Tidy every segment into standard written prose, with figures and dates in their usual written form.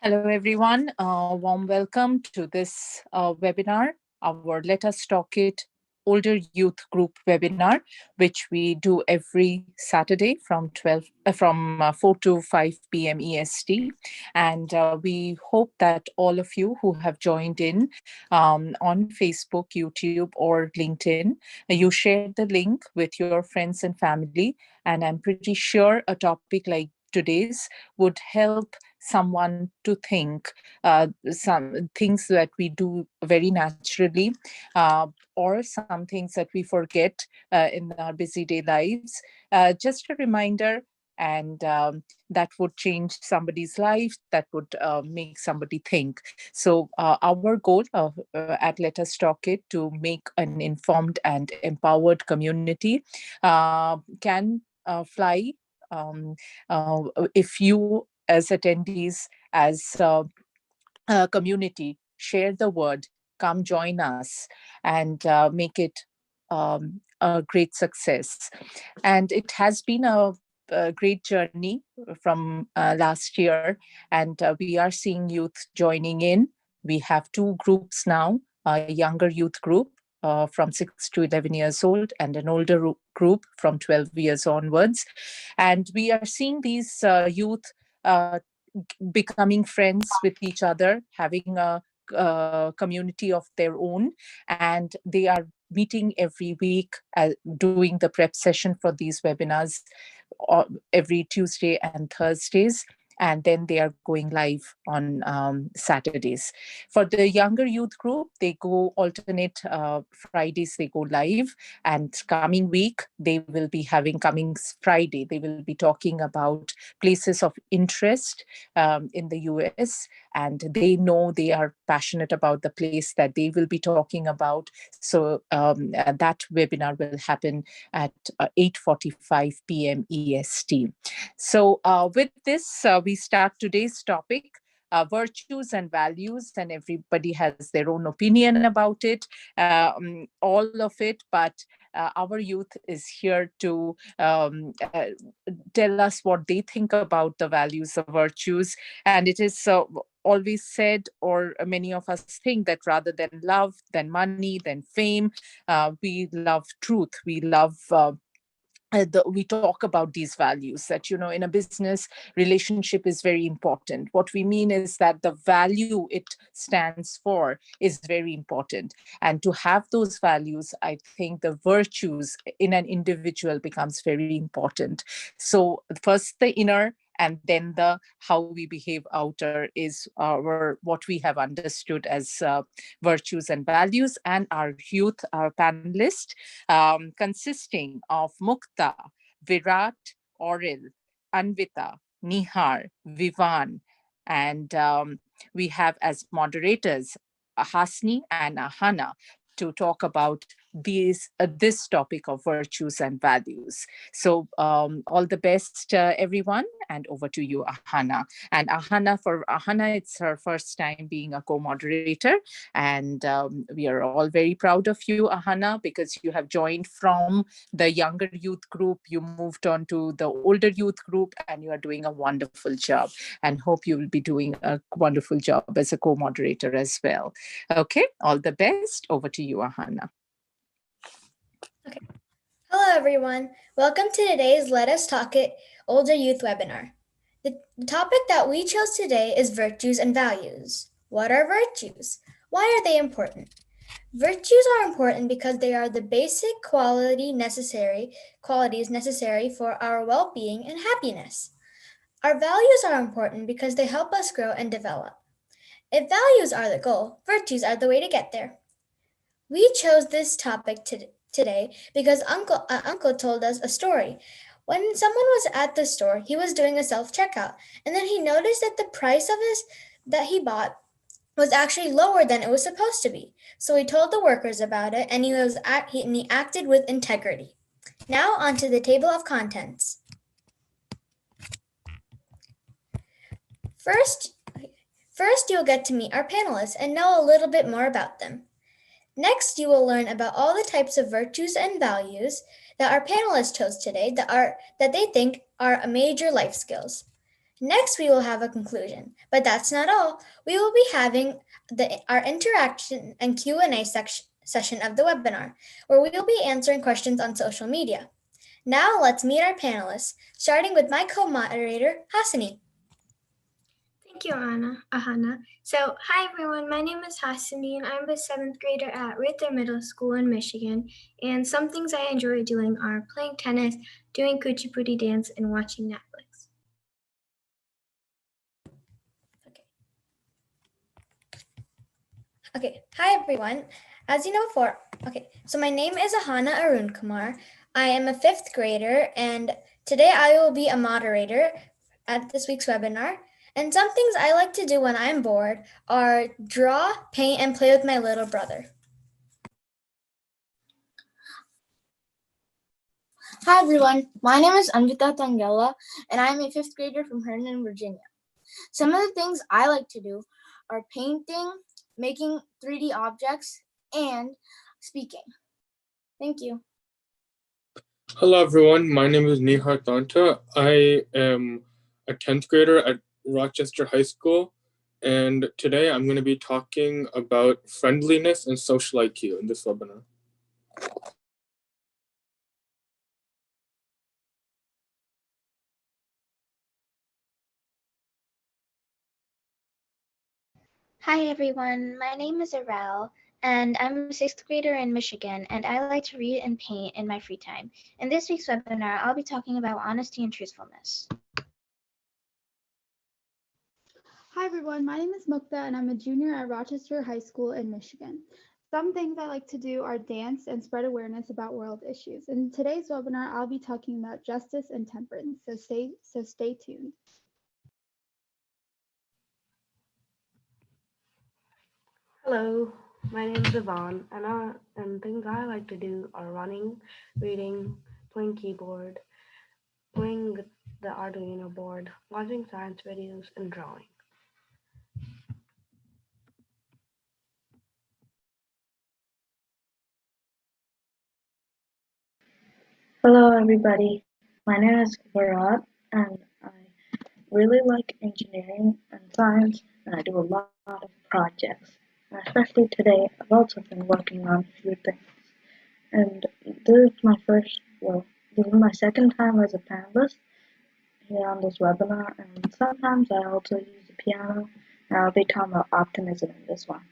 Hello, everyone. Warm welcome to this webinar, our Let Us Talk It Older Youth Group webinar, which we do every Saturday from 4 to 5 p.m. EST. And we hope that all of you who have joined in on Facebook, YouTube, or LinkedIn, you shared the link with your friends and family. And I'm pretty sure a topic like today's would help someone to think some things that we do very naturally, or some things that we forget in our busy day lives. Just a reminder, and that would change somebody's life, that would make somebody think. So our goal at Let Us Talk It to make an informed and empowered community can fly if you as attendees, as a community, share the word, come join us, and make it a great success. And it has been a great journey from last year, and we are seeing youth joining in. We have two groups now, a younger youth group from 6 to 11 years old, and an older group from 12 years onwards. And we are seeing these youth uh, becoming friends with each other, having a community of their own, and they are meeting every week, doing the prep session for these webinars every Tuesday and Thursdays. And then they are going live on Saturdays. For the younger youth group, they go alternate Fridays, they go live. And coming week, they will be having coming Friday, they will be talking about places of interest in the US. And they know they are passionate about the place that they will be talking about. So that webinar will happen at 8:45 p.m. EST. So with this, we start today's topic. Virtues and values, and everybody has their own opinion about it, all of it. But our youth is here to tell us what they think about the values of virtues. And it is always said, or many of us think, that rather than love, than money, than fame, we love truth. We love we talk about these values, that in a business relationship is very important. What we mean is that the value it stands for is very important, and to have those values, I think the virtues in an individual becomes very important. So first the inner, and then the how we behave outer is our what we have understood as virtues and values. And our youth, our panelist, consisting of Mukta, Virat, Aurel, Anvita, Nihar, Vivan, and we have as moderators Hasni and Ahana to talk about this topic of virtues and values. So all the best, everyone, and over to you, Ahana. And for Ahana, it's her first time being a co-moderator, and we are all very proud of you, Ahana, because you have joined from the younger youth group, you moved on to the older youth group, and you are doing a wonderful job, and hope you will be doing a wonderful job as a co-moderator as well. Okay, all the best. Over to you, Ahana. Okay. Hello, everyone. Welcome to today's Let Us Talk It Older Youth Webinar. The topic that we chose today is virtues and values. What are virtues? Why are they important? Virtues are important because they are the basic qualities necessary for our well-being and happiness. Our values are important because they help us grow and develop. If values are the goal, virtues are the way to get there. We chose this topic today because Uncle told us a story. When someone was at the store, he was doing a self-checkout, and then he noticed that the price of that he bought was actually lower than it was supposed to be. So he told the workers about it, and he acted with integrity. Now onto the table of contents. First, you'll get to meet our panelists and know a little bit more about them. Next, you will learn about all the types of virtues and values that our panelists chose today that they think are major life skills. Next, we will have a conclusion, but that's not all. We will be having our interaction and Q&A session of the webinar, where we will be answering questions on social media. Now let's meet our panelists, starting with my co-moderator, Hasani. Thank you, Ahana. So, hi everyone, my name is Hassani and I'm a 7th grader at Ruther Middle School in Michigan. And some things I enjoy doing are playing tennis, doing kuchipudi dance, and watching Netflix. Okay, hi everyone. As you know before, so my name is Ahana Arun Kumar. I am a 5th grader and today I will be a moderator at this week's webinar. And some things I like to do when I'm bored are draw, paint, and play with my little brother. Hi everyone, my name is Anvita Tangella and I'm a 5th grader from Herndon, Virginia. Some of the things I like to do are painting, making 3D objects, and speaking. Thank you. Hello everyone, my name is Nihar Tanta. I am a 10th grader at Rochester High School, and today I'm going to be talking about friendliness and social IQ in this webinar. Hi everyone, my name is Aurel, and I'm a 6th grader in Michigan, and I like to read and paint in my free time. In this week's webinar, I'll be talking about honesty and truthfulness. Hi everyone, my name is Mukta and I'm a junior at Rochester High School in Michigan. Some things I like to do are dance and spread awareness about world issues. In today's webinar, I'll be talking about justice and temperance, so stay tuned. Hello, my name is Yvonne, and things I like to do are running, reading, playing keyboard, playing the Arduino board, watching science videos, and drawing. Hello everybody, my name is Virat and I really like engineering and science and I do a lot of projects. And especially today, I've also been working on a few things. And this is my second time as a panelist here on this webinar, and sometimes I also use the piano, and I'll be talking about optimism in this one.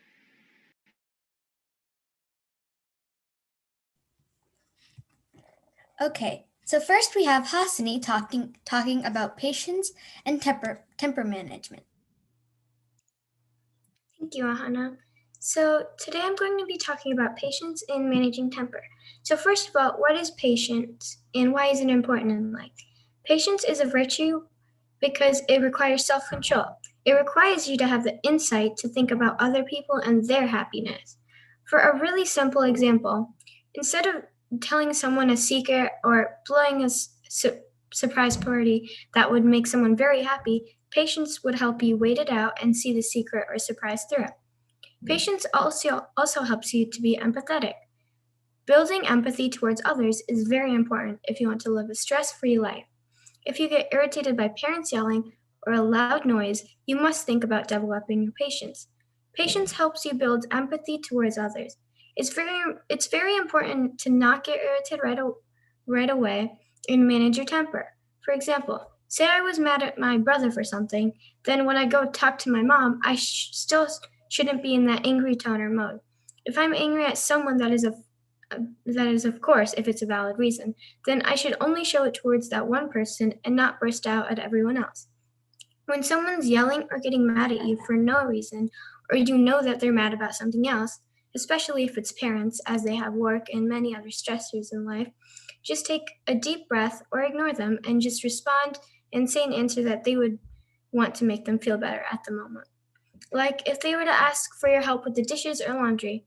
Okay, so first we have Hasani talking about patience and temper management. Thank you, Ahana. So today I'm going to be talking about patience in managing temper. So first of all, what is patience and why is it important in life? Patience is a virtue because it requires self-control. It requires you to have the insight to think about other people and their happiness. For a really simple example, instead of telling someone a secret or blowing a surprise party that would make someone very happy, patience would help you wait it out and see the secret or surprise through it. Patience also helps you to be empathetic. Building empathy towards others is very important if you want to live a stress-free life. If you get irritated by parents yelling or a loud noise, you must think about developing your patience. Patience helps you build empathy towards others. It's very important to not get irritated right away and manage your temper. For example, say I was mad at my brother for something, then when I go talk to my mom, I still shouldn't be in that angry tone or mode. If I'm angry at someone, that is of course, if it's a valid reason, then I should only show it towards that one person and not burst out at everyone else. When someone's yelling or getting mad at you for no reason, or you know that they're mad about something else, especially if it's parents, as they have work and many other stressors in life, just take a deep breath or ignore them and just respond and say an answer that they would want to make them feel better at the moment. Like if they were to ask for your help with the dishes or laundry.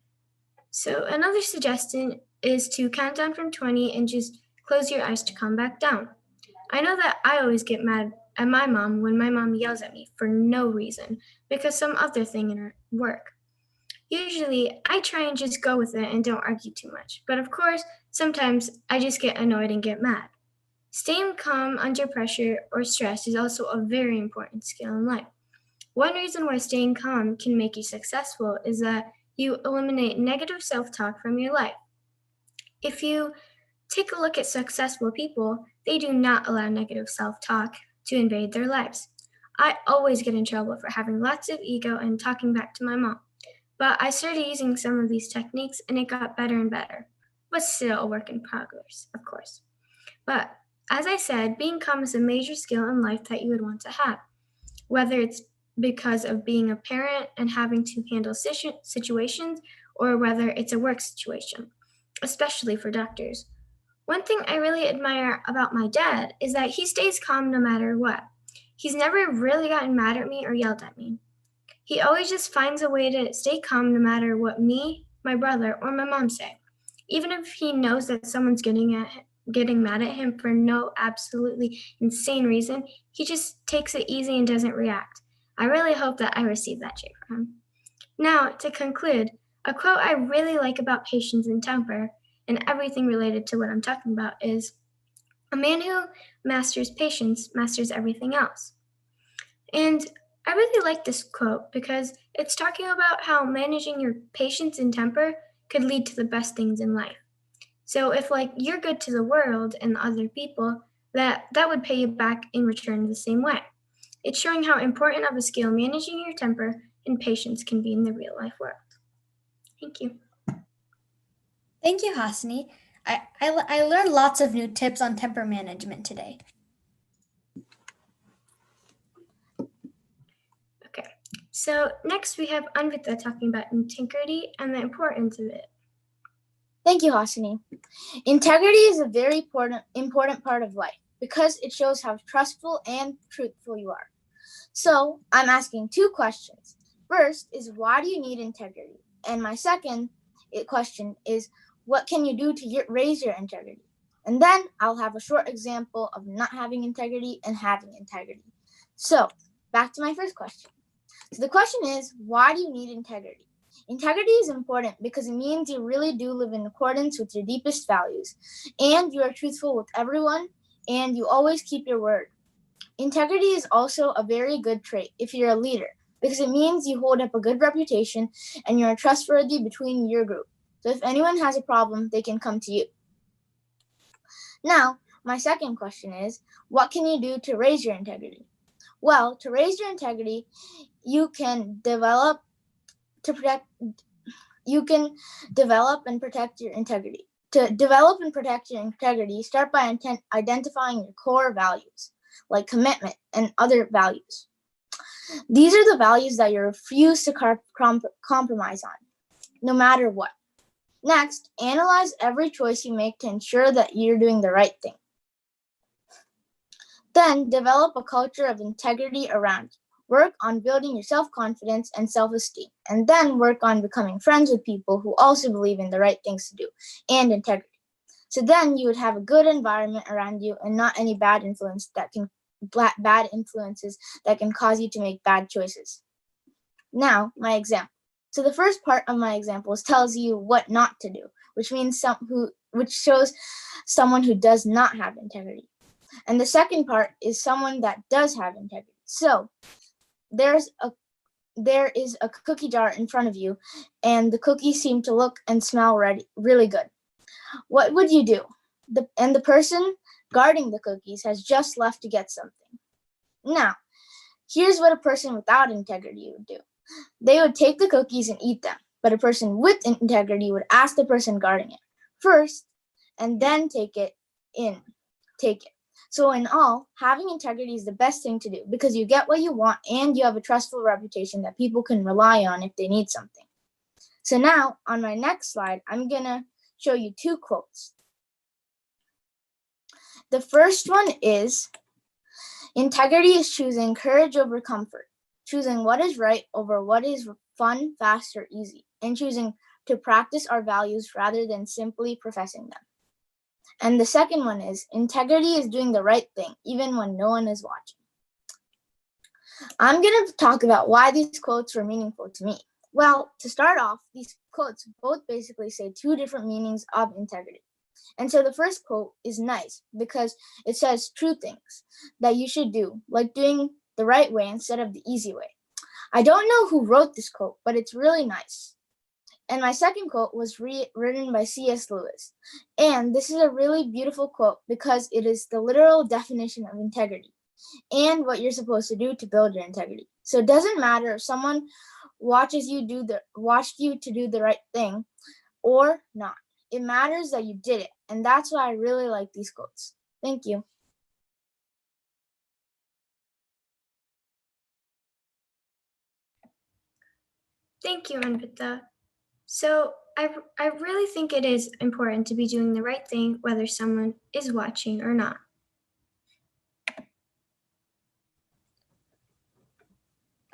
So another suggestion is to count down from 20 and just close your eyes to calm back down. I know that I always get mad at my mom when my mom yells at me for no reason because some other thing in her work. Usually, I try and just go with it and don't argue too much. But of course, sometimes I just get annoyed and get mad. Staying calm under pressure or stress is also a very important skill in life. One reason why staying calm can make you successful is that you eliminate negative self-talk from your life. If you take a look at successful people, they do not allow negative self-talk to invade their lives. I always get in trouble for having lots of ego and talking back to my mom. But I started using some of these techniques and it got better and better. But still a work in progress, of course. But as I said, being calm is a major skill in life that you would want to have, whether it's because of being a parent and having to handle situations, or whether it's a work situation, especially for doctors. One thing I really admire about my dad is that he stays calm no matter what. He's never really gotten mad at me or yelled at me. He always just finds a way to stay calm no matter what me, my brother, or my mom say. Even if he knows that someone's getting mad at him for no absolutely insane reason, he just takes it easy and doesn't react. I really hope that I receive that trait from him. Now, to conclude, a quote I really like about patience and temper and everything related to what I'm talking about is, "A man who masters patience masters everything else." And I really like this quote because it's talking about how managing your patience and temper could lead to the best things in life. So if you're good to the world and other people, that would pay you back in return the same way. It's showing how important of a skill managing your temper and patience can be in the real life world. Thank you. Thank you, Hasni. I learned lots of new tips on temper management today. Okay, so next we have Anvita talking about integrity and the importance of it. Thank you, Hasni. Integrity is a very important part of life because it shows how trustful and truthful you are. So I'm asking two questions. First is, why do you need integrity? And my second question is, what can you do to raise your integrity? And then I'll have a short example of not having integrity and having integrity. So back to my first question. So the question is, why do you need integrity? Integrity is important because it means you really do live in accordance with your deepest values, and you are truthful with everyone, and you always keep your word. Integrity is also a very good trait if you're a leader, because it means you hold up a good reputation and you're trustworthy between your group. So if anyone has a problem, they can come to you. Now, my second question is, what can you do to raise your integrity? Well, to raise your integrity, you can develop and protect your integrity. To develop and protect your integrity, start by identifying your core values, like commitment and other values. These are the values that you refuse to compromise on, no matter what. Next, analyze every choice you make to ensure that you're doing the right thing. Then, develop a culture of integrity around you. Work on building your self-confidence and self-esteem, and then work on becoming friends with people who also believe in the right things to do and integrity. So then you would have a good environment around you and not any bad influences that can cause you to make bad choices. Now, my example. So the first part of my examples tells you what not to do, which shows someone who does not have integrity. And the second part is someone that does have integrity. So there is a cookie jar in front of you, and the cookies seem to look and smell really good. What would you do? The person guarding the cookies has just left to get something. Now, here's what a person without integrity would do. They would take the cookies and eat them, but a person with integrity would ask the person guarding it first and then take it. So in all, having integrity is the best thing to do because you get what you want and you have a trustful reputation that people can rely on if they need something. So now, on my next slide, I'm going to show you two quotes. The first one is, integrity is choosing courage over comfort, choosing what is right over what is fun, fast, or easy, and choosing to practice our values rather than simply professing them. And the second one is, integrity is doing the right thing, even when no one is watching. I'm going to talk about why these quotes were meaningful to me. Well, to start off, these quotes both basically say two different meanings of integrity. And so the first quote is nice because it says true things that you should do, like doing the right way instead of the easy way. I don't know who wrote this quote, but it's really nice. And my second quote was written by C.S. Lewis. And this is a really beautiful quote because it is the literal definition of integrity and what you're supposed to do to build your integrity. So it doesn't matter if someone watched you to do the right thing or not. It matters that you did it. And that's why I really like these quotes. Thank you. Thank you, Anvita. So I really think it is important to be doing the right thing whether someone is watching or not.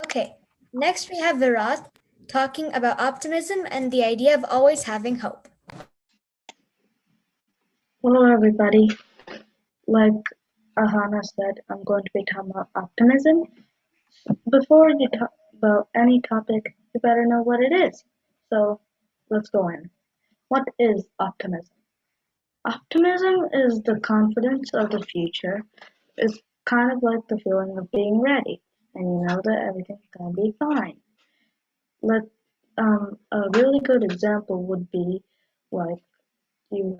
Okay, next we have Virat talking about optimism and the idea of always having hope. Hello, everybody. Like Ahana said, I'm going to be talking about optimism. Before you talk about any topic, you better know what it is. So let's go in. What is optimism? Optimism is the confidence of the future. It's kind of like the feeling of being ready, and you know that everything's gonna be fine. Let a really good example would be like you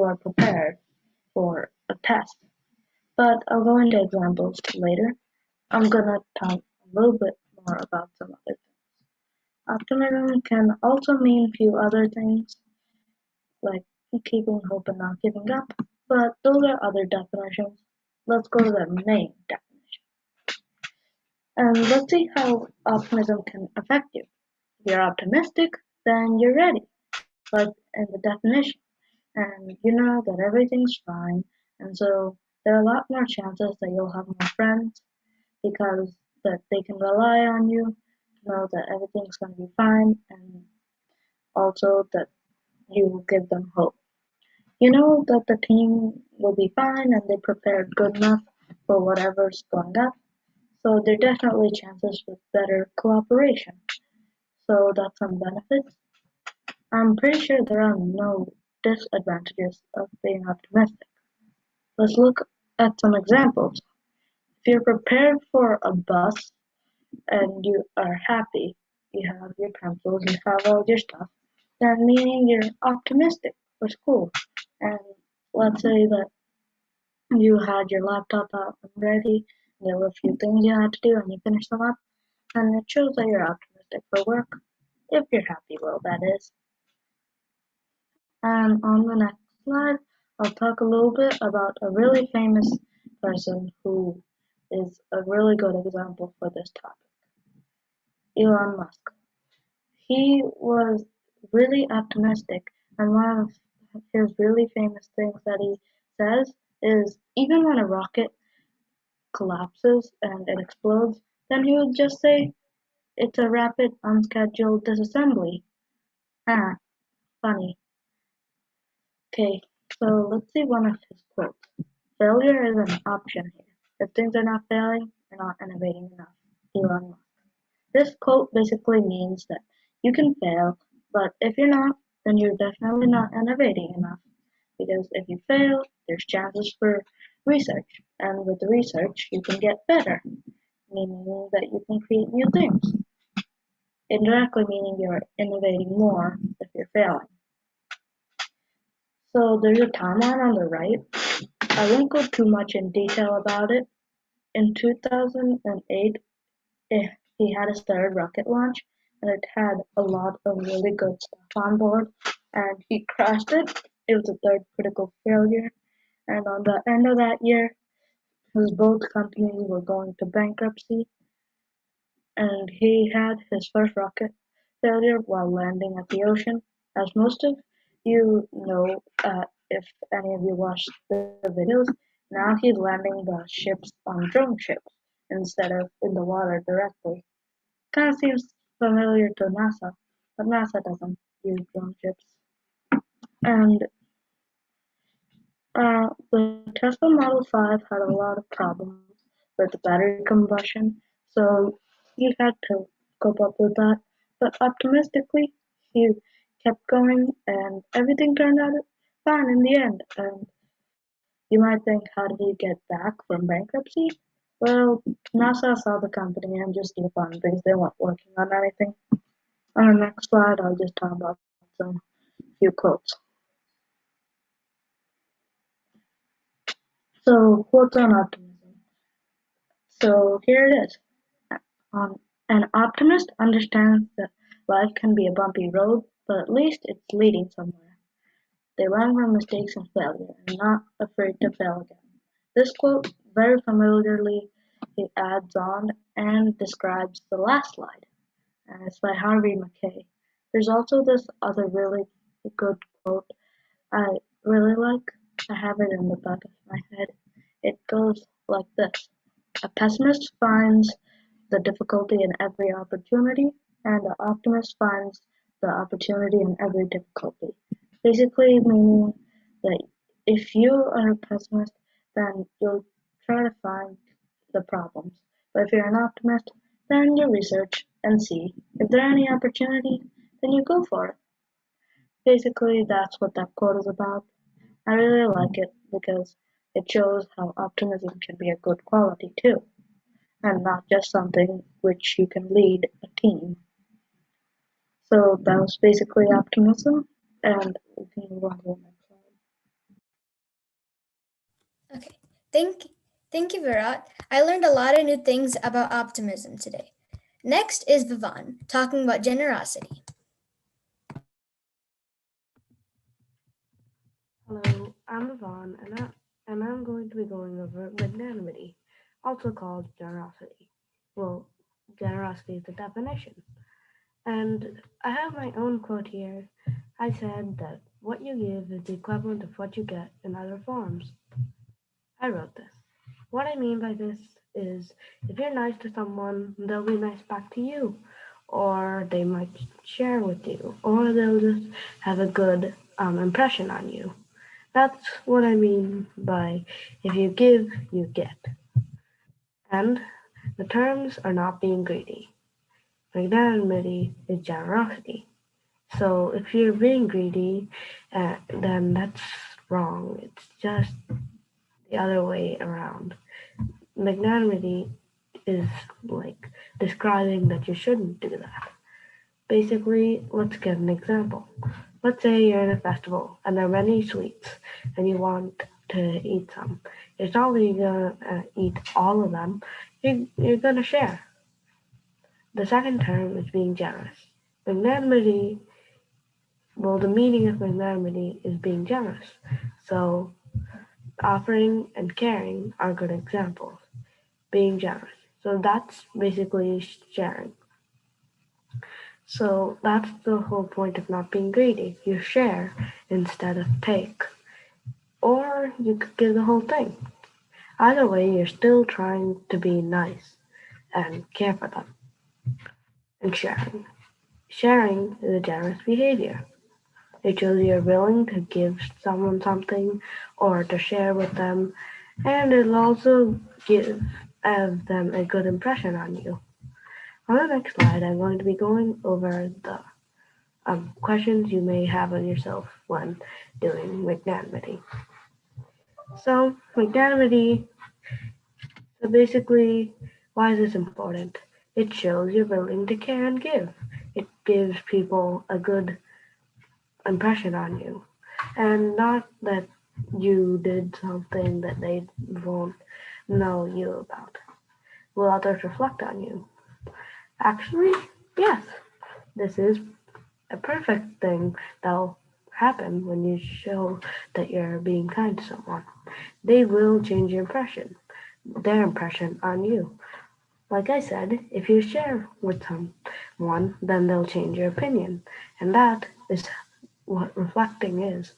are prepared for a test. But I'll go into examples later. I'm gonna talk a little bit more about some other things. Optimism can also mean a few other things, like keeping hope and not giving up, but those are other definitions. Let's go to the main definition. And let's see how optimism can affect you. If you're optimistic, then you're ready, like in the definition. And you know that everything's fine, and so there are a lot more chances that you'll have more friends because that they can rely on you to know that everything's going to be fine, and also that you will give them hope. You know that the team will be fine and they prepared good enough for whatever's going up, so there are definitely chances with better cooperation. So that's some benefits. I'm pretty sure there are no disadvantages of being optimistic. Let's look at some examples. If you're prepared for a bus and you are happy, you have your pencils, you have all your stuff, then meaning you're optimistic for school. And let's say that you had your laptop out and ready, there were a few things you had to do and you finished them up, and it shows that you're optimistic for work, if you're happy, well, that is. And on the next slide, I'll talk a little bit about a really famous person who is a really good example for this topic. Elon Musk. He was really optimistic, and one of his really famous things that he says is even when a rocket collapses and it explodes, then he would just say, it's a rapid, unscheduled disassembly. Ah, funny. Okay, so let's see one of his quotes. Failure is an option here. If things are not failing, you're not innovating enough. Elon Musk. This quote basically means that you can fail, but if you're not, then you're definitely not innovating enough. Because if you fail, there's chances for research, and with the research, you can get better, meaning that you can create new things. Indirectly meaning you're innovating more if you're failing. So there's a timeline on the right. I won't go too much in detail about it. In 2008, he had his third rocket launch, and it had a lot of really good stuff on board, and he crashed it. It was the third critical failure, and on the end of that year, his both companies were going to bankruptcy, and he had his first rocket failure while landing at the ocean. As most of you know, if any of you watched the videos, now he's landing the ships on drone ships instead of in the water directly. Kind of seems familiar to NASA, but NASA doesn't use drone ships. And the Tesla Model 5 had a lot of problems with the battery combustion, so he had to cope up with that. But optimistically, he kept going, and everything turned out fine in the end. And you might think, how did he get back from bankruptcy? Well, NASA saw the company and just gave up because they weren't working on anything. On the next slide, I'll just talk about some few quotes. So, quotes on optimism. So, here it is. An optimist understands that life can be a bumpy road, but at least it's leading somewhere. They learn from mistakes and failure and not afraid to fail again. This quote very familiarly adds on and describes the last slide, and it's by Harvey Mackay. There's also this other really good quote I really like. I have it in the back of my head. It goes like this. A pessimist finds the difficulty in every opportunity, and the optimist finds the opportunity in every difficulty. Basically meaning that if you are a pessimist, then you'll try to find the problems. But if you're an optimist, then you research and see if there are any opportunities, then you go for it. Basically, that's what that quote is about. I really like it because it shows how optimism can be a good quality too, and not just something which you can lead a team. So that was basically optimism, and we can move on to the next slide. Okay, thank you, Virat. I learned a lot of new things about optimism today. Next is Vivan, talking about generosity. Hello, I'm Yvonne, and I'm going to be going over magnanimity, also called generosity. Well, generosity is the definition. And I have my own quote here. I said that what you give is the equivalent of what you get in other forms. I wrote this. What I mean by this is if you're nice to someone, they'll be nice back to you, or they might share with you, or they'll just have a good impression on you. That's what I mean by if you give, you get. And the terms are not being greedy. Magnanimity is generosity. So if you're being greedy, then that's wrong. It's just the other way around. Magnanimity is like describing that you shouldn't do that. Basically, let's get an example. Let's say you're in a festival and there are many sweets and you want to eat some. It's not that you're gonna eat all of them, you're gonna share. The second term is being generous. Magnanimity, well, the meaning of magnanimity is being generous. So offering and caring are good examples. Being generous. So that's basically sharing. So that's the whole point of not being greedy. You share instead of take. Or you could give the whole thing. Either way, you're still trying to be nice and care for them. And sharing. Sharing is a generous behavior. It shows you're willing to give someone something or to share with them, and it'll also give them a good impression on you. On the next slide, I'm going to be going over the questions you may have on yourself when doing magnanimity. So magnanimity, so basically, why is this important? It shows you're willing to care and give. It gives people a good impression on you, and not that you did something that they won't know you about. Will others reflect on you? Actually, yes. This is a perfect thing that'll happen when you show that you're being kind to someone. They will change your impression, their impression on you. Like I said, if you share with someone, then they'll change your opinion. And that is what reflecting is.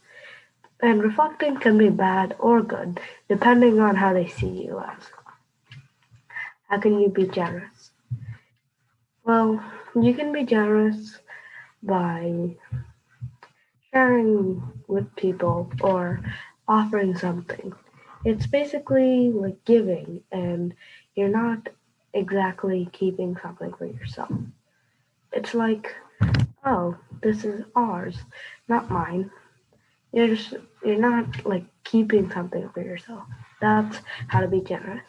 And reflecting can be bad or good, depending on how they see you as. How can you be generous? Well, you can be generous by sharing with people or offering something. It's basically like giving, and you're not exactly keeping something for yourself. It's like, oh, this is ours, not mine. You're just You're not like keeping something for yourself. That's how to be generous.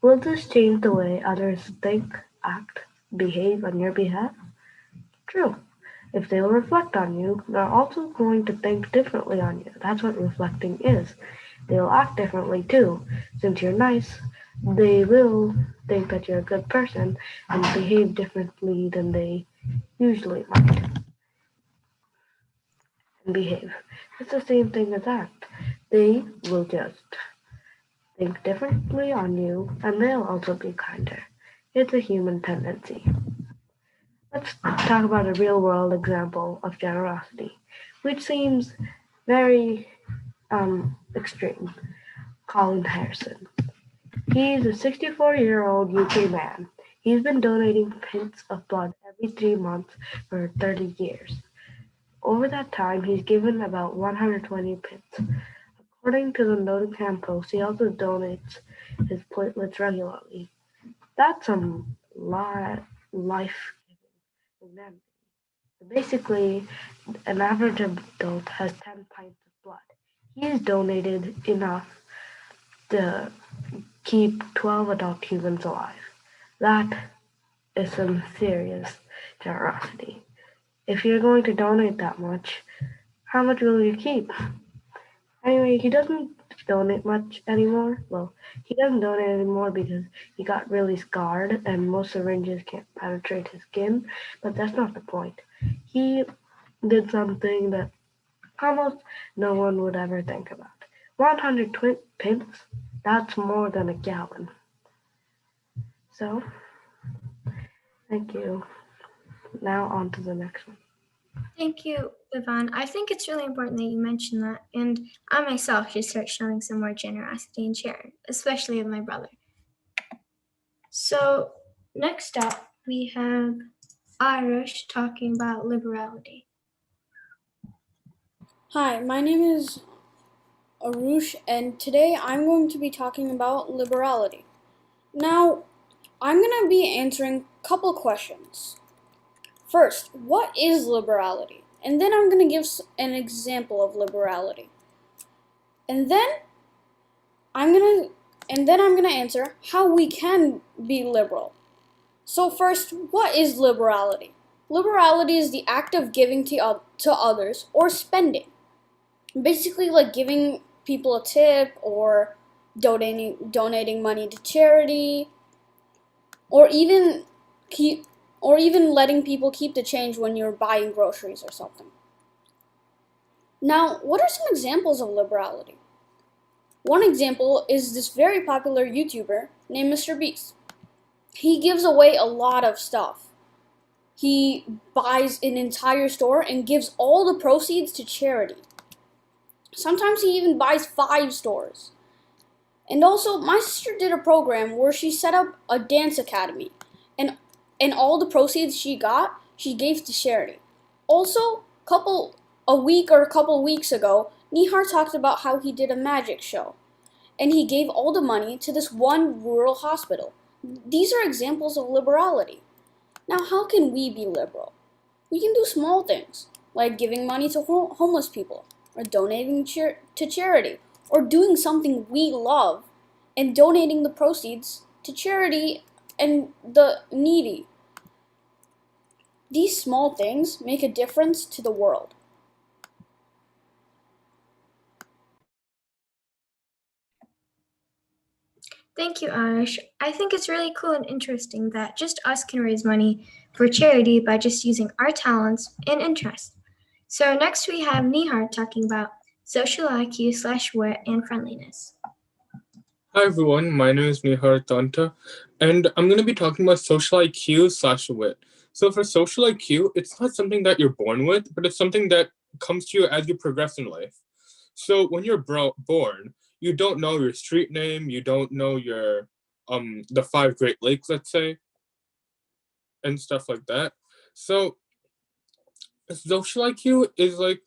Will this change the way others think, act, behave on your behalf? True. If they will reflect on you, they're also going to think differently on you. That's what reflecting is. They will act differently too. Since you're nice, they will think that you're a good person and behave differently than they usually might and behave. It's the same thing as act. They will just think differently on you and they'll also be kinder. It's a human tendency. Let's talk about a real world example of generosity, which seems very extreme. Colin Harrison. He's a 64-year-old UK man. He's been donating pints of blood every 3 months for 30 years. Over that time, he's given about 120 pints. According to the Nottingham Post, he also donates his platelets regularly. That's some life-giving magnanimity. Basically, an average adult has 10 pints of blood. He's donated enough to keep 12 adult humans alive. That is some serious generosity. If you're going to donate that much, how much will you keep? Anyway, he doesn't donate much anymore. Well, he doesn't donate anymore because he got really scarred and most syringes can't penetrate his skin, but that's not the point. He did something that almost no one would ever think about. 100 pints? That's more than a gallon. So, thank you. Now on to the next one. Thank you, Yvonne. I think it's really important that you mention that, and I myself should start showing some more generosity and sharing, especially with my brother. So next up, we have Irish talking about liberality. Hi, my name is Arush, and today I'm going to be talking about liberality. Now, I'm going to be answering a couple questions. First, what is liberality? And then I'm going to give an example of liberality. And then I'm going to answer how we can be liberal. So first, what is liberality? Liberality is the act of giving to others or spending. Basically like giving people a tip or donating money to charity, or even letting people keep the change when you're buying groceries or something. Now, what are some examples of liberality? One example is this very popular YouTuber named Mr. Beast. He gives away a lot of stuff. He buys an entire store and gives all the proceeds to charity. Sometimes he even buys 5 stores. And also, my sister did a program where she set up a dance academy, and all the proceeds she got, she gave to charity. Also, a couple weeks ago, Nihar talked about how he did a magic show, and he gave all the money to this one rural hospital. These are examples of liberality. Now, how can we be liberal? We can do small things, like giving money to homeless people, or donating to charity, or doing something we love and donating the proceeds to charity and the needy. These small things make a difference to the world. Thank you, Irish. I think it's really cool and interesting that just us can raise money for charity by just using our talents and interests. So next we have Nihar talking about social IQ/wit and friendliness. Hi everyone, my name is Nihar Tanta, and I'm going to be talking about social IQ/wit. So for social IQ, it's not something that you're born with, but it's something that comes to you as you progress in life. So when you're born, you don't know your street name, you don't know your the 5 Great Lakes, let's say, and stuff like that. So social IQ is like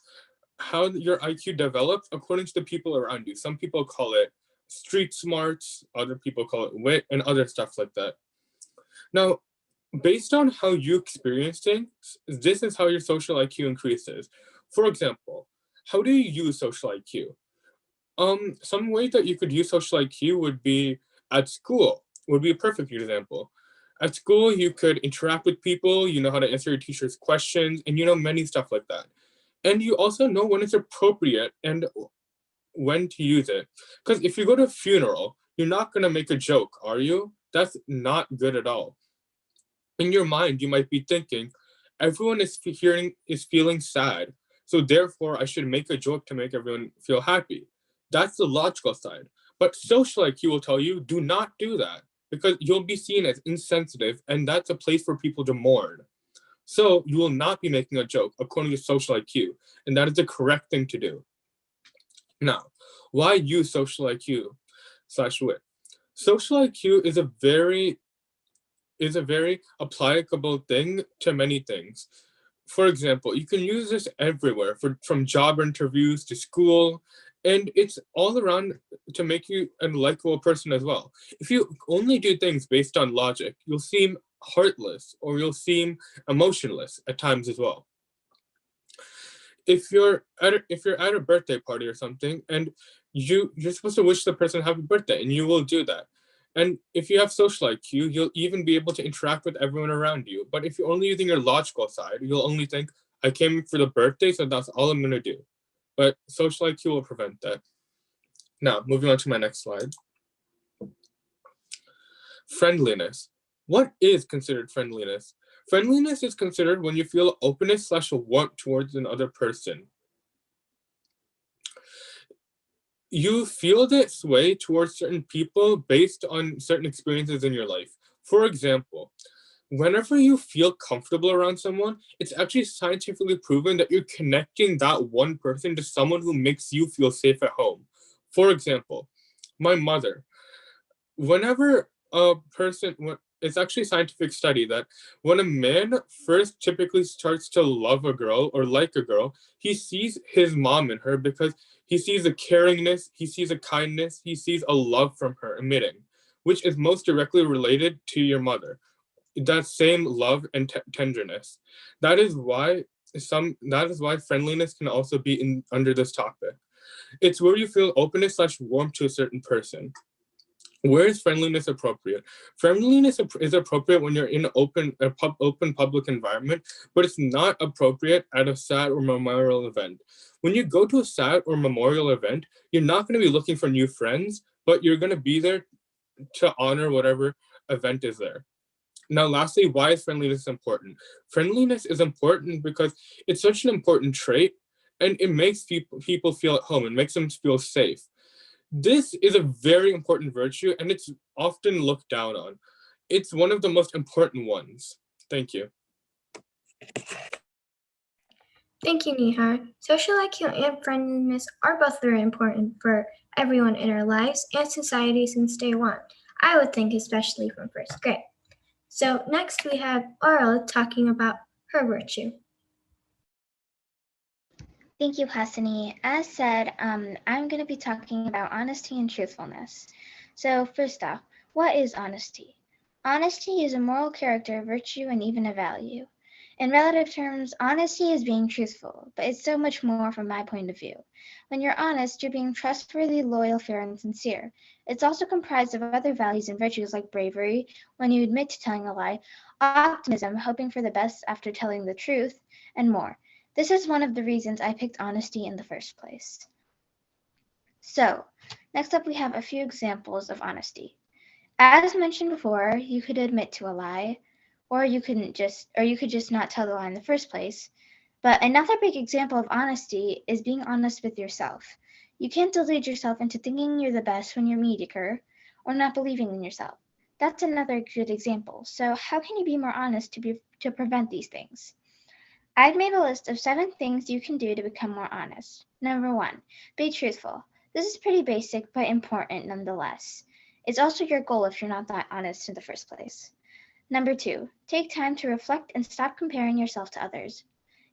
how your IQ develops according to the people around you. Some people call it street smarts, other people call it wit, and other stuff like that. Now, based on how you experience things, this is how your social IQ increases. For example, how do you use social IQ? Some way that you could use social IQ would be at school, would be a perfect example. At school, you could interact with people, you know how to answer your teacher's questions, and you know many stuff like that. And you also know when it's appropriate and when to use it. Because if you go to a funeral, you're not going to make a joke, are you? That's not good at all. In your mind, you might be thinking, everyone is feeling sad, so therefore I should make a joke to make everyone feel happy. That's the logical side. But social IQ will tell you, do not do that, because you'll be seen as insensitive, and that's a place for people to mourn. So you will not be making a joke according to social IQ, and that is the correct thing to do. Now, why use social IQ/wit? Social IQ is a very applicable thing to many things. For example, you can use this everywhere, from job interviews to school, and it's all around to make you a likable person as well. If you only do things based on logic, you'll seem heartless or you'll seem emotionless at times as well. If you're at a birthday party or something, and you're supposed to wish the person happy birthday, and you will do that. And if you have social IQ, you'll even be able to interact with everyone around you. But if you're only using your logical side, you'll only think, I came for the birthday, so that's all I'm going to do. But social IQ will prevent that. Now, moving on to my next slide. Friendliness. What is considered friendliness? Friendliness is considered when you feel openness/warmth towards another person. You feel this way towards certain people based on certain experiences in your life. For example, whenever you feel comfortable around someone, it's actually scientifically proven that you're connecting that one person to someone who makes you feel safe at home. For example, my mother. Whenever a person, it's actually a scientific study that when a man first typically starts to love a girl or like a girl, he sees his mom in her because he sees a caringness, he sees a kindness, he sees a love from her emitting, which is most directly related to your mother. That same love and tenderness. That is why friendliness can also be under this topic. It's where you feel openness/warmth to a certain person. Where is friendliness appropriate? Friendliness is appropriate when you're in an open public environment, but it's not appropriate at a sad or memorial event. When you go to a sad or memorial event, you're not going to be looking for new friends, but you're going to be there to honor whatever event is there. Now, lastly, why is friendliness important? Friendliness is important because it's such an important trait, and it makes people feel at home. It makes them feel safe. This is a very important virtue, and it's often looked down on. It's one of the most important ones. Thank you. Thank you, Nihar. Social IQ and friendliness are both very important for everyone in our lives and society since day one. I would think especially from first grade. So next we have Aurel talking about her virtue. Thank you, Hasani. As said, I'm going to be talking about honesty and truthfulness. So first off, what is honesty? Honesty is a moral character, virtue, and even a value. In relative terms, honesty is being truthful, but it's so much more from my point of view. When you're honest, you're being trustworthy, loyal, fair, and sincere. It's also comprised of other values and virtues like bravery, when you admit to telling a lie, optimism, hoping for the best after telling the truth, and more. This is one of the reasons I picked honesty in the first place. So, next up we have a few examples of honesty. As mentioned before, you could admit to a lie, or you could just not tell the lie in the first place. But another big example of honesty is being honest with yourself. You can't delude yourself into thinking you're the best when you're mediocre, or not believing in yourself. That's another good example. So how can you be more honest to prevent these things? I've made a list of 7 things you can do to become more honest. Number 1, be truthful. This is pretty basic, but important nonetheless. It's also your goal if you're not that honest in the first place. Number 2, take time to reflect and stop comparing yourself to others.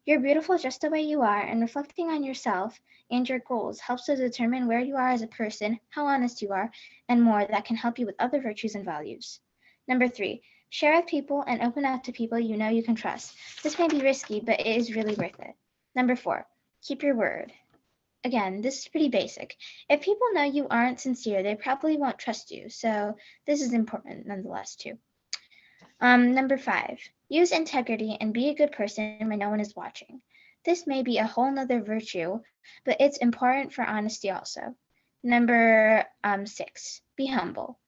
You're beautiful just the way you are, and reflecting on yourself and your goals helps to determine where you are as a person, how honest you are, and more that can help you with other virtues and values. Number 3, share with people and open up to people you know you can trust. This may be risky, but it is really worth it. Number 4, keep your word. again, this is pretty basic. If people know you aren't sincere, they probably won't trust you. So this is important nonetheless too. Number 5, use integrity and be a good person when no one is watching. This may be a whole nother virtue, but it's important for honesty also. Number 6, be humble.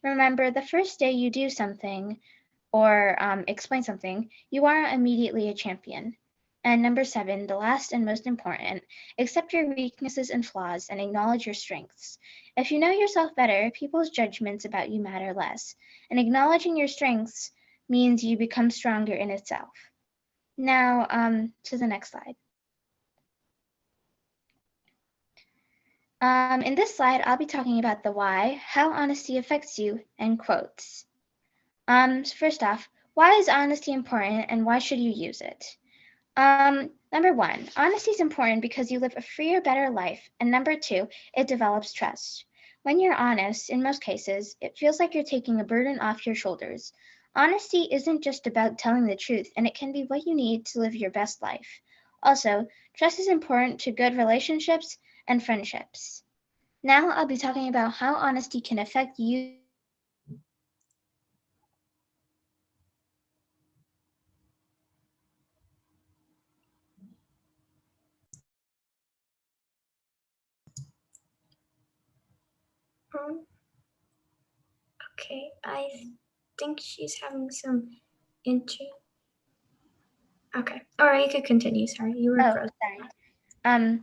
Remember, the first day you do something or explain something, you are immediately a champion. And number 7, the last and most important, accept your weaknesses and flaws and acknowledge your strengths. If you know yourself better, people's judgments about you matter less. And acknowledging your strengths means you become stronger in itself. Now, to the next slide. In this slide, I'll be talking about the why, how honesty affects you, and quotes. First off, why is honesty important and why should you use it? Number 1, honesty is important because you live a freer, better life. And number 2, it develops trust. When you're honest, in most cases, it feels like you're taking a burden off your shoulders. Honesty isn't just about telling the truth, and it can be what you need to live your best life. Also, trust is important to good relationships and friendships. Now I'll be talking about how honesty can affect you. Okay, I think she's having some Okay, all right, you could continue. Sorry, you were frozen. Sorry.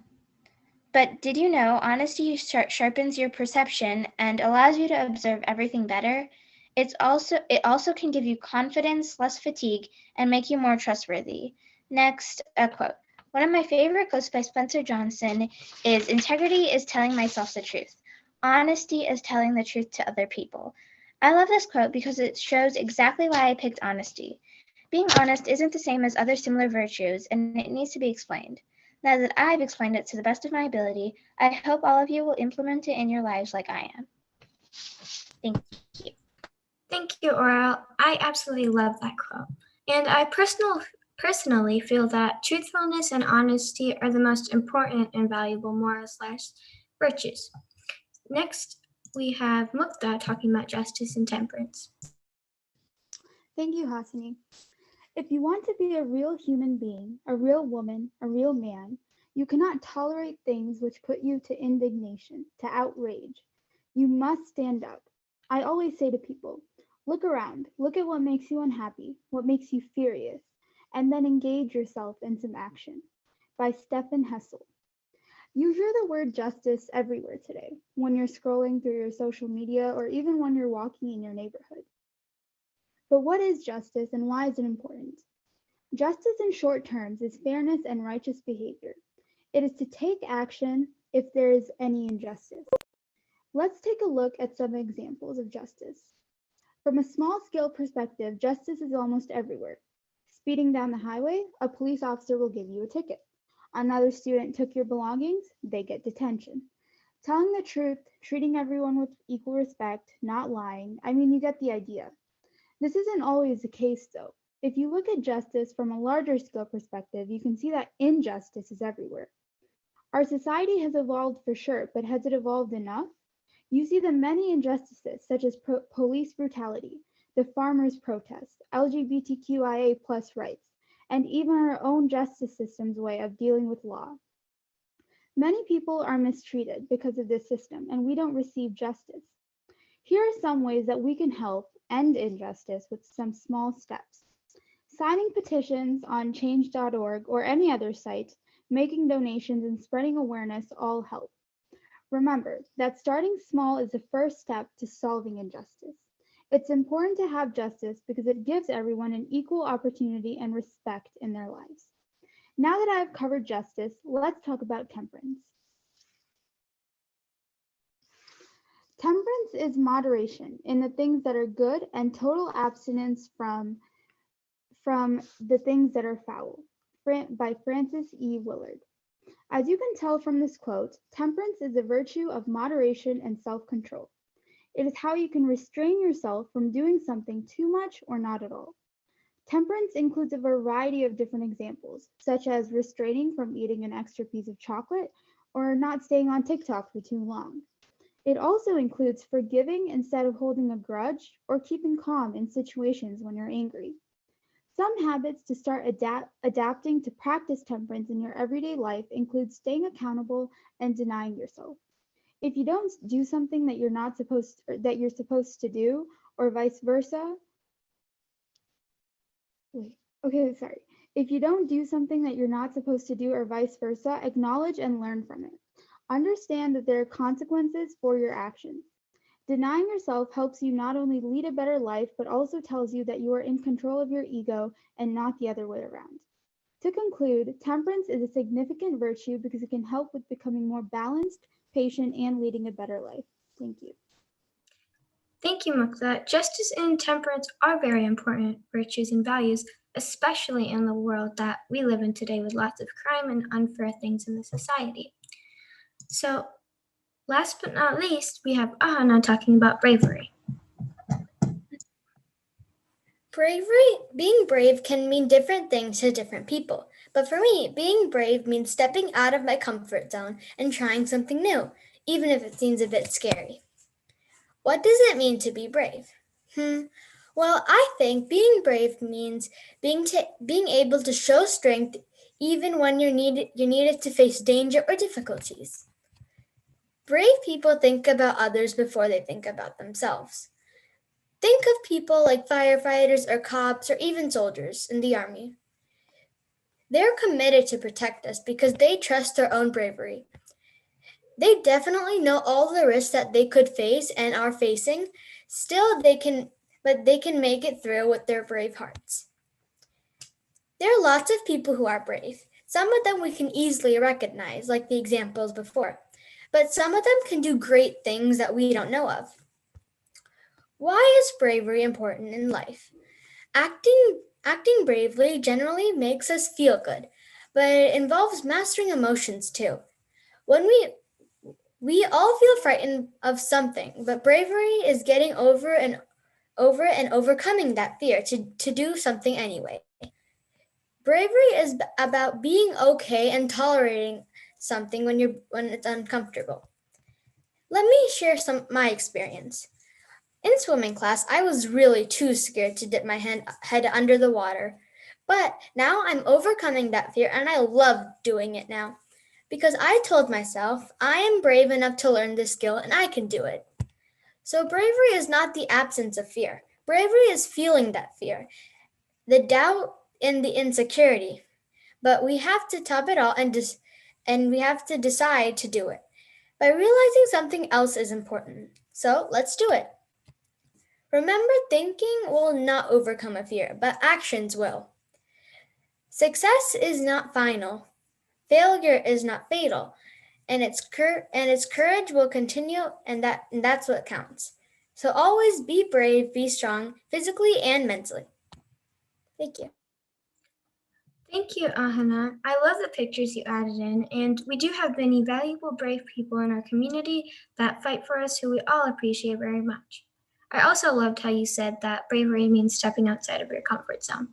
But did you know honesty sharpens your perception and allows you to observe everything better? It also can give you confidence, less fatigue, and make you more trustworthy. Next, a quote. One of my favorite quotes by Spencer Johnson is, "Integrity is telling myself the truth. Honesty is telling the truth to other people." I love this quote because it shows exactly why I picked honesty. Being honest isn't the same as other similar virtues, and it needs to be explained. Now that I've explained it to the best of my ability, I hope all of you will implement it in your lives like I am. Thank you. Thank you, Aurel. I absolutely love that quote. And I personally feel that truthfulness and honesty are the most important and valuable morals/virtues. Next, we have Mukta talking about justice and temperance. Thank you, Hasani. If you want to be a real human being, a real woman, a real man, you cannot tolerate things which put you to indignation, to outrage. You must stand up. I always say to people, look around, look at what makes you unhappy, what makes you furious, and then engage yourself in some action. By Stefan Hessel. You hear the word justice everywhere today, when you're scrolling through your social media or even when you're walking in your neighborhood. But what is justice and why is it important? Justice in short terms is fairness and righteous behavior. It is to take action if there is any injustice. Let's take a look at some examples of justice. From a small scale perspective, justice is almost everywhere. Speeding down the highway, a police officer will give you a ticket. Another student took your belongings, they get detention. Telling the truth, treating everyone with equal respect, not lying, you get the idea. This isn't always the case though. If you look at justice from a larger scale perspective, you can see that injustice is everywhere. Our society has evolved for sure, but has it evolved enough? You see the many injustices, such as police brutality, the farmers' protest, LGBTQIA+ rights, and even our own justice system's way of dealing with law. Many people are mistreated because of this system, and we don't receive justice. Here are some ways that we can help end injustice with some small steps. Signing petitions on change.org or any other site, making donations, and spreading awareness all help. Remember that starting small is the first step to solving injustice. It's important to have justice because it gives everyone an equal opportunity and respect in their lives. Now that I've covered justice, let's talk about temperance. Temperance is moderation in the things that are good and total abstinence from the things that are foul, by Francis E. Willard. As you can tell from this quote, temperance is a virtue of moderation and self-control. It is how you can restrain yourself from doing something too much or not at all. Temperance includes a variety of different examples, such as restraining from eating an extra piece of chocolate or not staying on TikTok for too long. It also includes forgiving instead of holding a grudge or keeping calm in situations when you're angry. Some habits to start adapting to practice temperance in your everyday life include staying accountable and denying yourself. If you don't do something that you're supposed to do, or vice versa, sorry. If you don't do something that you're not supposed to do or vice versa, acknowledge and learn from it. Understand that there are consequences for your actions. Denying yourself helps you not only lead a better life, but also tells you that you are in control of your ego and not the other way around. To conclude, temperance is a significant virtue because it can help with becoming more balanced, patient, and leading a better life. Thank you. Thank you, Mukta. Justice and temperance are very important virtues and values, especially in the world that we live in today with lots of crime and unfair things in the society. So, last but not least, we have Ahana talking about bravery. Being brave can mean different things to different people. But for me, being brave means stepping out of my comfort zone and trying something new, even if it seems a bit scary. What does it mean to be brave? Well, I think being brave means being able to show strength even when you're needed to face danger or difficulties. Brave people think about others before they think about themselves. Think of people like firefighters or cops or even soldiers in the army. They're committed to protect us because they trust their own bravery. They definitely know all the risks that they could face and are facing. Still, they can make it through with their brave hearts. There are lots of people who are brave. Some of them we can easily recognize, like the examples before. But some of them can do great things that we don't know of. Why is bravery important in life? Acting bravely generally makes us feel good, but it involves mastering emotions too. When we all feel frightened of something, but bravery is getting over and overcoming that fear to do something anyway. Bravery is about being okay and tolerating something when it's uncomfortable. Let me share my experience. In swimming class, I was really too scared to dip my head under the water. But now I'm overcoming that fear and I love doing it now. Because I told myself I am brave enough to learn this skill and I can do it. So bravery is not the absence of fear. Bravery is feeling that fear, the doubt and the insecurity. But we have to top it all and we have to decide to do it by realizing something else is important. So let's do it. Remember, thinking will not overcome a fear, but actions will. Success is not final. Failure is not fatal, and its courage will continue, and that's what counts. So always be brave, be strong, physically and mentally. Thank you. Thank you, Ahana. I love the pictures you added in, and we do have many valuable, brave people in our community that fight for us who we all appreciate very much. I also loved how you said that bravery means stepping outside of your comfort zone.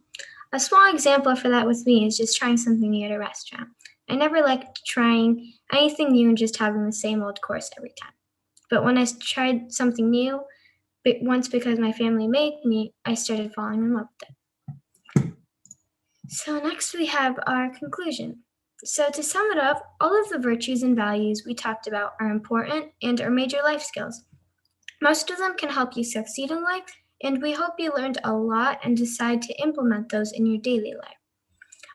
A small example for that with me is just trying something new at a restaurant. I never liked trying anything new and just having the same old course every time. But when I tried something new, once because my family made me, I started falling in love with it. So next we have our conclusion. So to sum it up, all of the virtues and values we talked about are important and are major life skills. Most of them can help you succeed in life, and we hope you learned a lot and decide to implement those in your daily life.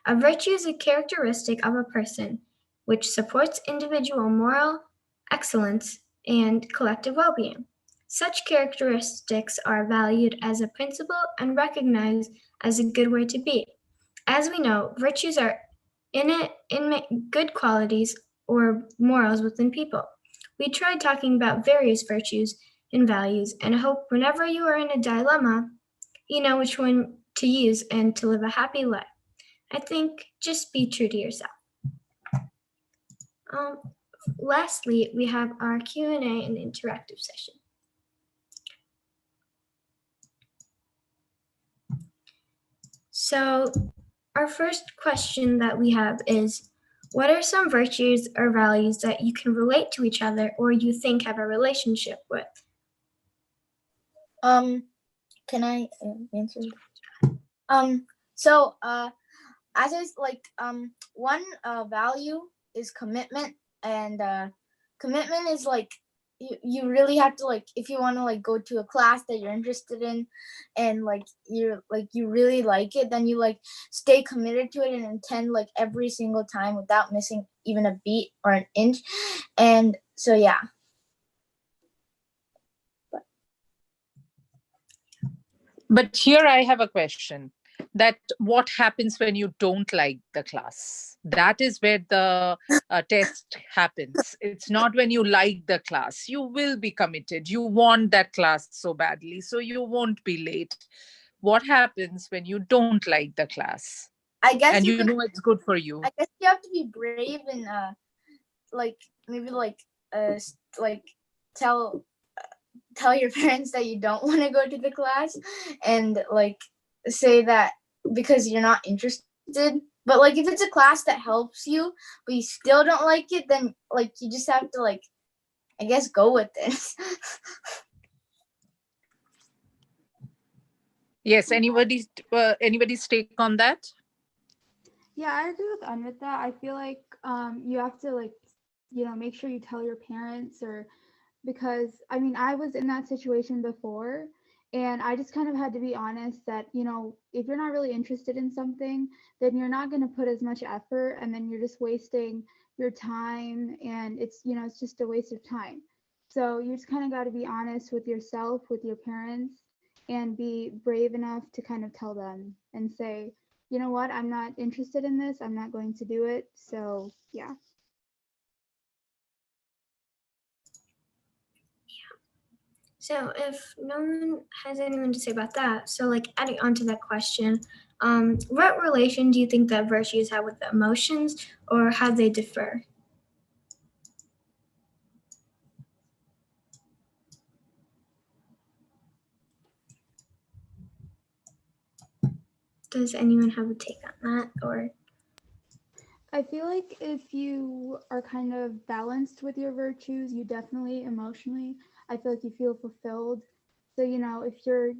A virtue is a characteristic of a person which supports individual moral excellence and collective well-being. Such characteristics are valued as a principle and recognized as a good way to be. As we know, virtues are good qualities or morals within people. We tried talking about various virtues and values, and I hope whenever you are in a dilemma, you know which one to use and to live a happy life. I think just be true to yourself. Lastly, we have our Q&A and interactive session. So our first question that we have is, What are some virtues or values that you can relate to each other or you think have a relationship with? Can I answer? So as I one value is commitment, and commitment is like you really have to, like, if you want to like go to a class that you're interested in and like you really like it, then you like stay committed to it and attend like every single time without missing even a beat or an inch. And so yeah. But here I have a question, that what happens when you don't like the class? That is where the test happens. It's not when you like the class. You will be committed. You want that class so badly, so you won't be late. What happens when you don't like the class? I guess and you know it's good for you? I guess you have to be brave and like maybe like tell your parents that you don't want to go to the class, and like say that because you're not interested. But like if it's a class that helps you but you still don't like it, then like you just have to like, I guess, go with this. Yes, anybody's take on that? Yeah, I agree with Anvita. I feel like you have to like, make sure you tell your parents, or because I mean, I was in that situation before, and I just kind of had to be honest that, if you're not really interested in something, then you're not going to put as much effort, and then you're just wasting your time, and it's just a waste of time. So you just kind of got to be honest with yourself, with your parents, and be brave enough to kind of tell them and say, you know what, I'm not interested in this. I'm not going to do it. So yeah. So if no one has anything to say about that, so like adding on to that question, what relation do you think that virtues have with the emotions, or how they differ? Does anyone have a take on that? Or I feel like if you are kind of balanced with your virtues, you definitely emotionally, I feel like you feel fulfilled. So, if you're,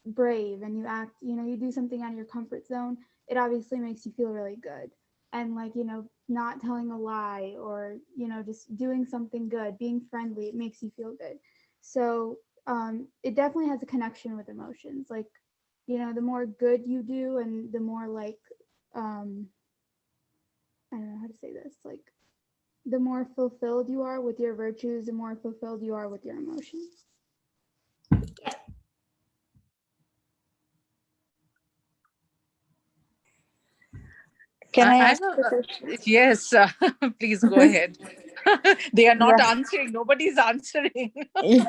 brave and you act, you do something out of your comfort zone, it obviously makes you feel really good. And like, not telling a lie, or, just doing something good, being friendly, it makes you feel good. So it definitely has a connection with emotions. Like, the more good you do and the more like, I don't know how to say this, like the more fulfilled you are with your virtues, the more fulfilled you are with your emotions. yeah. Can I ask a question? Yes, please go ahead. They are not Yeah. answering. Nobody's answering. Yeah.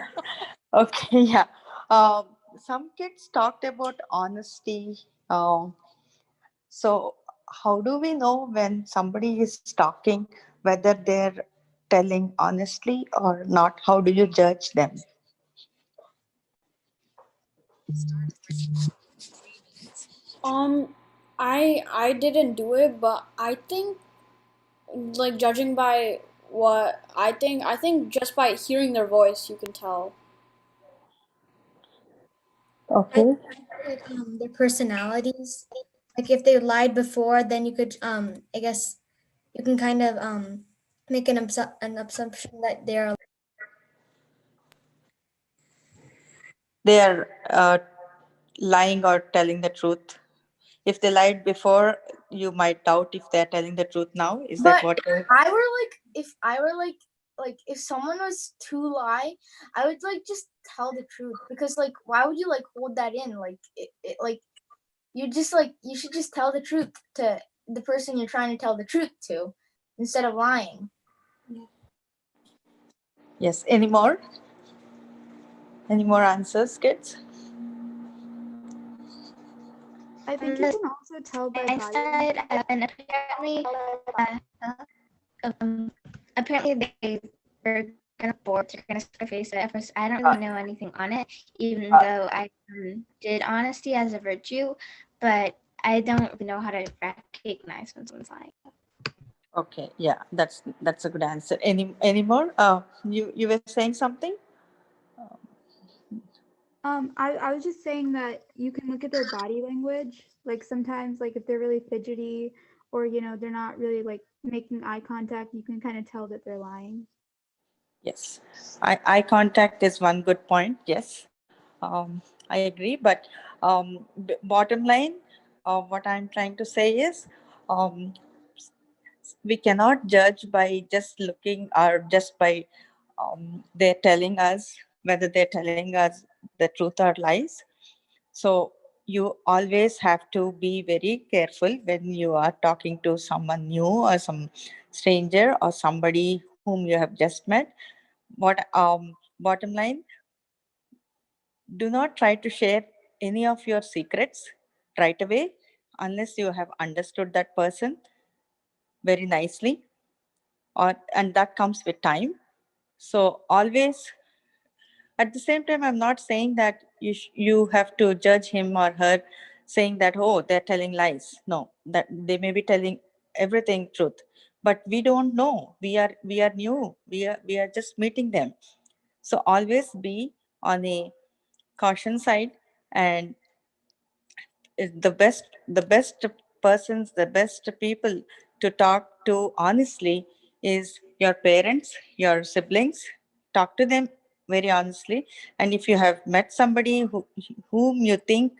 Okay, yeah. Some kids talked about honesty. So, how do we know when somebody is talking whether they're telling honestly or not? How do you judge them? I didn't do it, but I think, like, judging by what I think just by hearing their voice you can tell. Okay. Like their personalities. Like if they lied before, then you could I guess you can kind of make an assumption that they're They are lying or telling the truth. If they lied before, you might doubt if they're telling the truth now. Is that But what? if I were like if someone was to lie, I would like just tell the truth, because like why would you like hold that in? Like like you should just tell the truth to the person you're trying to tell the truth to, instead of lying. Yes. Any more? Any more answers, kids? I think you can also tell by I body said, language. and apparently they were kind of bored. They're gonna start face it. At first, I don't really know anything on it, even though I did honesty as a virtue, but I don't really know how to recognize when someone's lying. Okay, yeah, that's a good answer. Any more? You were saying something? I was just saying that you can look at their body language. Like sometimes, like if they're really fidgety or they're not really like making eye contact, you can kind of tell that they're lying. Yes, eye contact is one good point. Yes, I agree. But bottom line, what I'm trying to say is, um, we cannot judge by just looking or just by they're telling us whether they're telling us the truth or lies. So you always have to be very careful when you are talking to someone new or some stranger or somebody whom you have just met. What bottom line, do not try to share any of your secrets right away unless you have understood that person very nicely, or and that comes with time. So always, at the same time, I'm not saying that you have to judge him or her, saying that, oh, they're telling lies. No, that they may be telling everything truth, but we don't know. We are new. We are just meeting them. So always be on a caution side, and the best persons, the best people to talk to honestly is your parents, your siblings. Talk to them very honestly. And if you have met somebody whom you think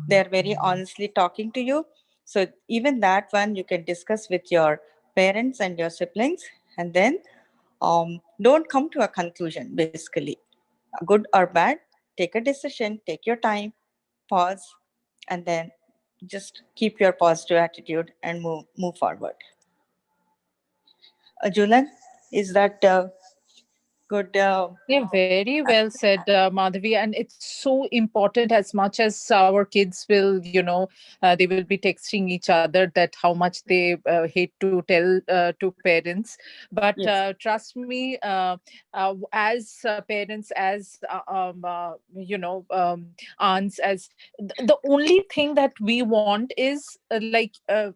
they're very honestly talking to you, so even that one you can discuss with your parents and your siblings. And then don't come to a conclusion basically, good or bad. Take a decision, take your time, pause, and then just keep your positive attitude and move forward. Julan, is that good? Yeah, very well said, Madhavi. And it's so important, as much as our kids will, they will be texting each other that how much they hate to tell to parents. But Yes. trust me, as parents, as aunts, as the only thing that we want is like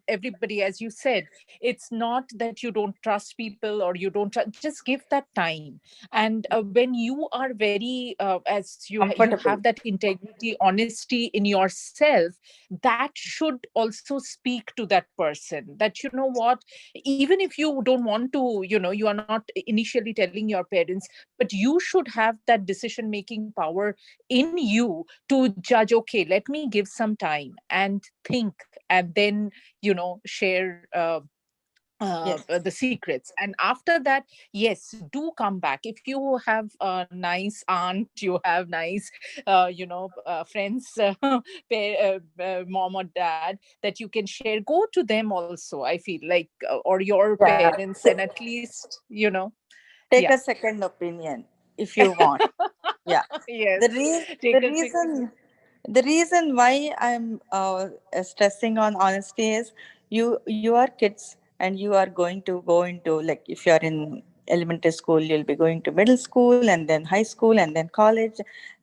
everybody, as you said, it's not that you don't trust people or you don't just give that time. And when you are very as you Comfortable. have that integrity, honesty in yourself, that should also speak to that person, that you know what, even if you don't want to, you are not initially telling your parents, but you should have that decision making power in you to judge, okay, let me give some time and think, and then share Yes. the secrets. And after that, yes, do come back. If you have a nice aunt, you have nice friends, mom or dad, that you can share, go to them also, I feel like, or your Yeah. parents, and at least Take yeah. a second opinion if you want. Yeah. Yes, The re- the take a reason the reason why I'm stressing on honesty is, you are kids and you are going to go into, like, if you are in elementary school, you'll be going to middle school and then high school and then college,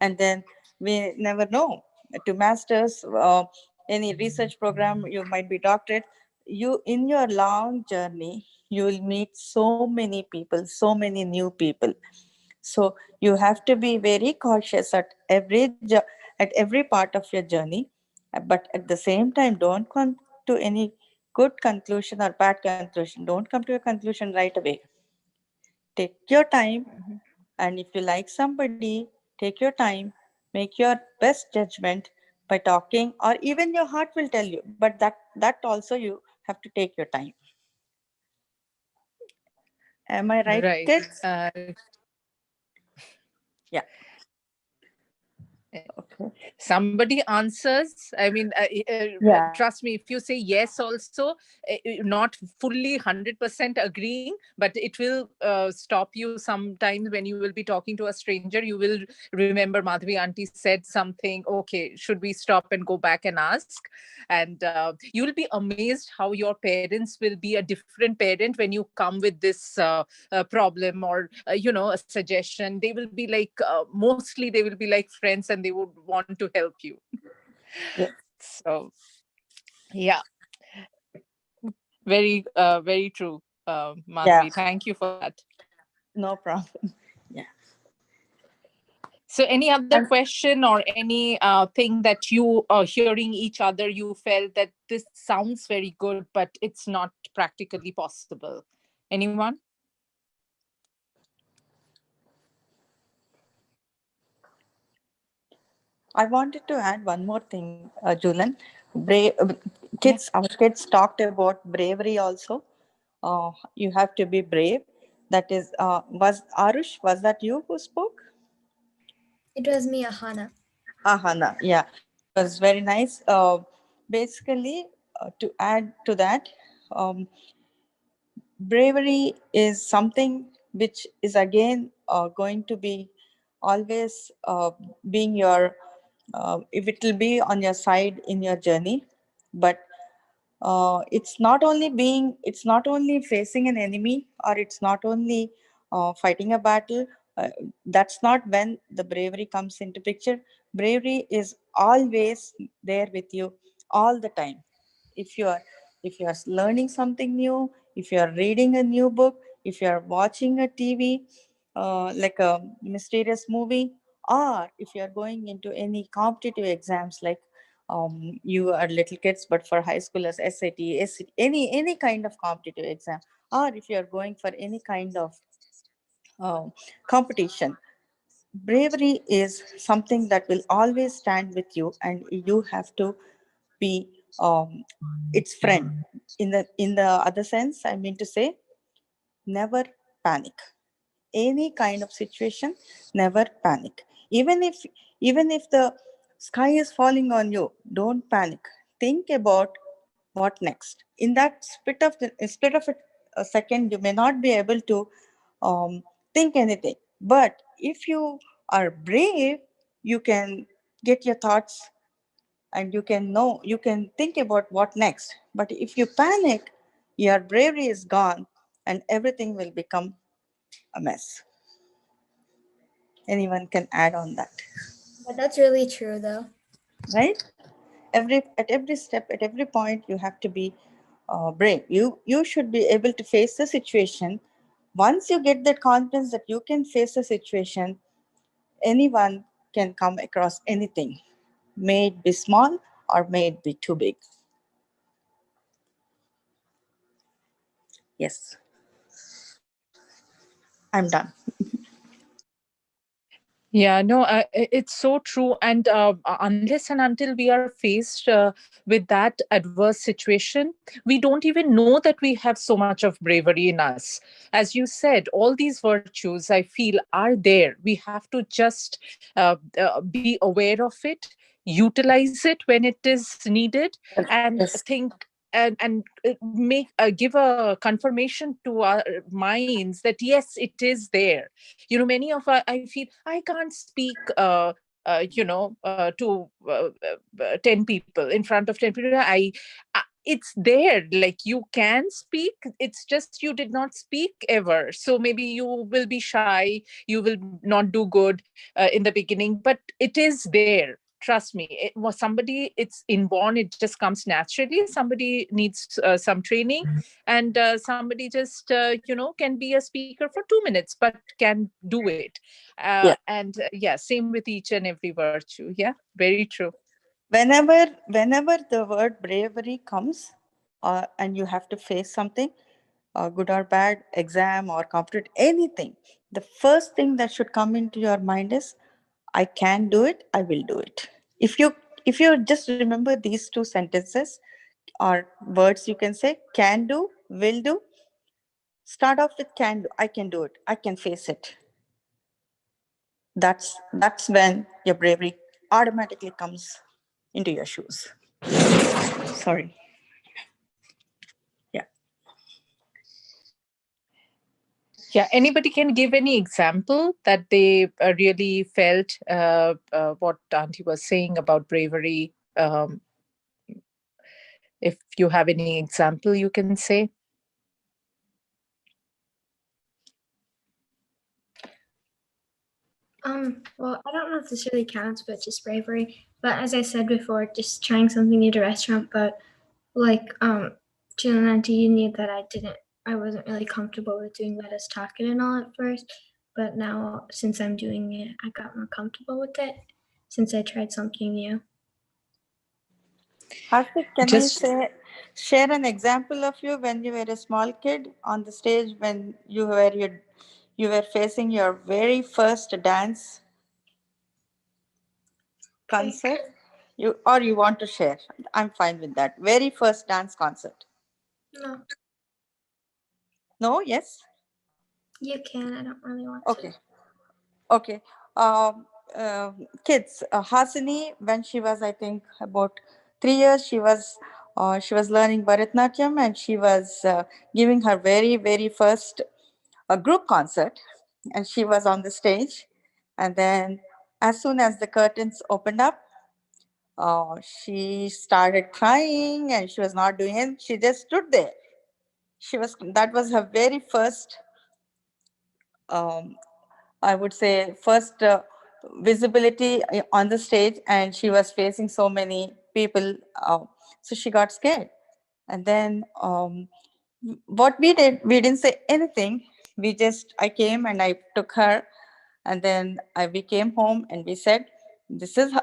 and then we never know, to masters, any research program, you might be doctorate. You, in your long journey, you will meet so many people, so many new people. So you have to be very cautious at at every part of your journey. But at the same time, don't come to any good conclusion or bad conclusion. Don't come to a conclusion right away. Take your time, Mhm. and if you like somebody, take your time, make your best judgment by talking, or even your heart will tell you. But that also you have to take your time. Am I right, Right. kids? Yeah. Okay. Somebody answers, I mean, Yeah. trust me, if you say yes also, not fully 100% agreeing, but it will stop you sometimes when you will be talking to a stranger. You will remember Madhvi auntie said something, okay, should we stop and go back and ask? And you will be amazed how your parents will be a different parent when you come with this problem, or a suggestion. They will be like, mostly they will be like friends, and they would want to help you. Yeah. So yeah, very true. Yeah, Madhvi. Thank you for that. no problem. Yeah. So, any other And question or any thing that you hearing each other, you felt that this sounds very good, but it's not practically possible? Anyone? I wanted to add one more thing, Julian. Brave Yeah. kids, our kids talked about bravery also. You have to be brave. That is, was Arush, was that you who spoke? It was me, Ahana. Ahana, yeah. It was very nice. Basically, to add to that, um, bravery is something which is again going to be always being your, if it will be on your side in your journey. But it's not only facing an enemy, or it's not only fighting a battle. That's not when the bravery comes into picture. Bravery is always there with you all the time. If you are if you are learning something new, if you are reading a new book, if you are watching a TV, like a mysterious movie, or if you are going into any competitive exams, like you are little kids, but for high schoolers, SAT, any kind of competitive exam, or if you are going for any kind of uh, competition, bravery is something that will always stand with you, and you have to be its friend. In the other sense, I mean to say, never panic. Any kind of situation, never panic. Even if the sky is falling on you, don't panic. Think about what next. In that split of a second, you may not be able to think anything, but if you are brave, you can get your thoughts, and you can think about what next. But if you panic, your bravery is gone, and everything will become a mess. Anyone can add on that, But that's really true, though. right? Every step, at every point, you have to be brave. You should be able to face the situation. Once you get that confidence that you can face the situation, anyone can come across anything, may it be small or may it be too big. Yes, I'm done. Yeah, no, it's so true. And unless and until we are faced with that adverse situation, we don't even know that we have so much of bravery in us. As you said, all these virtues, I feel, are there. We have to just be aware of it, utilize it when it is needed, and Yes. think and make give a confirmation to our minds that yes, it is there. Many of I feel I can't speak to 10 people, in front of 10 people. It's there, like you can speak, it's just you did not speak ever, so maybe you will be shy, you will not do good in the beginning, but it is there. Trust me, it was somebody, it's inborn, it just comes naturally. Somebody needs some training, and somebody just can be a speaker for 2 minutes but can do it. And yeah, same with each and every virtue. Yeah, very true. Whenever the word bravery comes, and you have to face something, good or bad, exam or competitive, anything, the first thing that should come into your mind is, I can do it, I will do it. If you just remember these two sentences or words, you can say can do, will do. Start off with can do. I can do it, I can face it. That's when your bravery automatically comes into your shoes. Sorry. Yeah. Yeah, anybody can give any example that they really felt what Auntie was saying about bravery. If you have any example, you can say. Well, I don't know if this really counts, but just bravery. But as I said before, just trying something new at a restaurant. But like, Jill and Auntie, you knew that I didn't I wasn't really comfortable with doing Let Us Talk It and all at first, but now since I'm doing it, I got more comfortable with it since I tried something new. Harshit, can Just you share an example of you when you were a small kid on the stage when you were facing your very first dance concert? You want to share? I'm fine with that. Very first dance concert. No, No, yes. you can. I don't really want Okay. to. Okay. Um, Kids, Hasini, when she was, I think, about 3 years, she was learning Bharatnatyam, and she was giving her very first group concert, and she was on the stage. And then, as soon as the curtains opened up, she started crying, and she was not doing it. She just stood there. That was her very first um, I would say, first visibility on the stage, and she was facing so many people. So she got scared. And then what we did, we didn't say anything. I came and I took her, and then we came home and we said, this is how,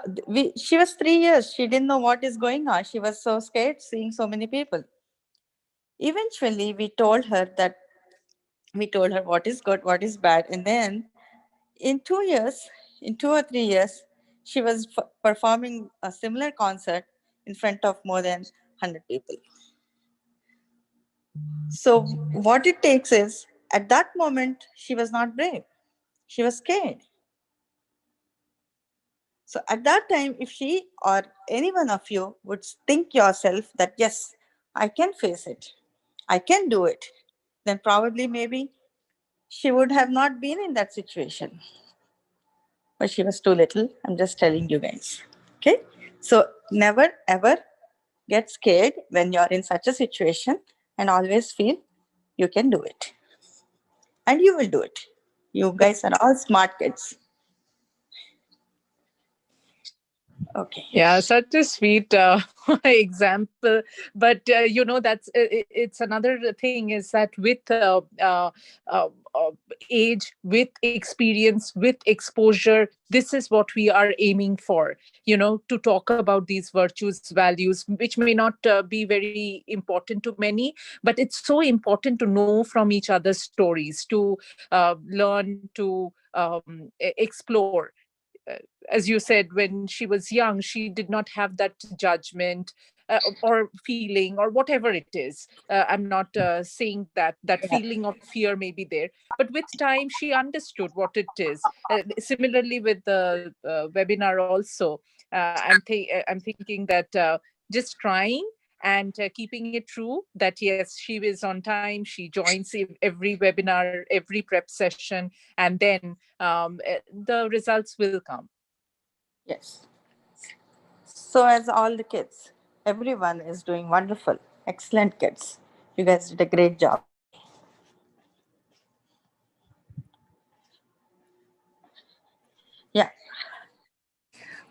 she was 3 years. She didn't know what is going on. She was so scared seeing so many people. Eventually, we told her what is good, what is bad. And then in 2 years, in 2 or 3 years, she was performing a similar concert in front of more than 100 people. So, what it takes is, at that moment, she was not brave. She was scared. So, at that time, if she or any one of you would think yourself that, yes, I can face it, I can do it, then probably maybe she would have not been in that situation. But she was too little. I'm just telling you guys. Okay? So never ever get scared when you're in such a situation, and always feel you can do it. And you will do it. You guys are all smart kids. Okay. Yeah, such a sweet example. But that's it's another thing is that with uh, uh, age, with experience, with exposure, this is what we are aiming for. To talk about these virtues, values, which may not be very important to many, but it's so important to know from each other's stories, to learn, to explore. As you said, when she was young, she did not have that judgment or feeling or whatever it is. I'm not saying that Yeah. feeling of fear may be there, but with time she understood what it is. Similarly with the webinar also, I'm thinking that just trying and keeping it true, that yes, she is on time, she joins every webinar, every prep session, and then the results will come. Yes. So, as all the kids, everyone is doing wonderful. Excellent kids. You guys did a great job. Yeah.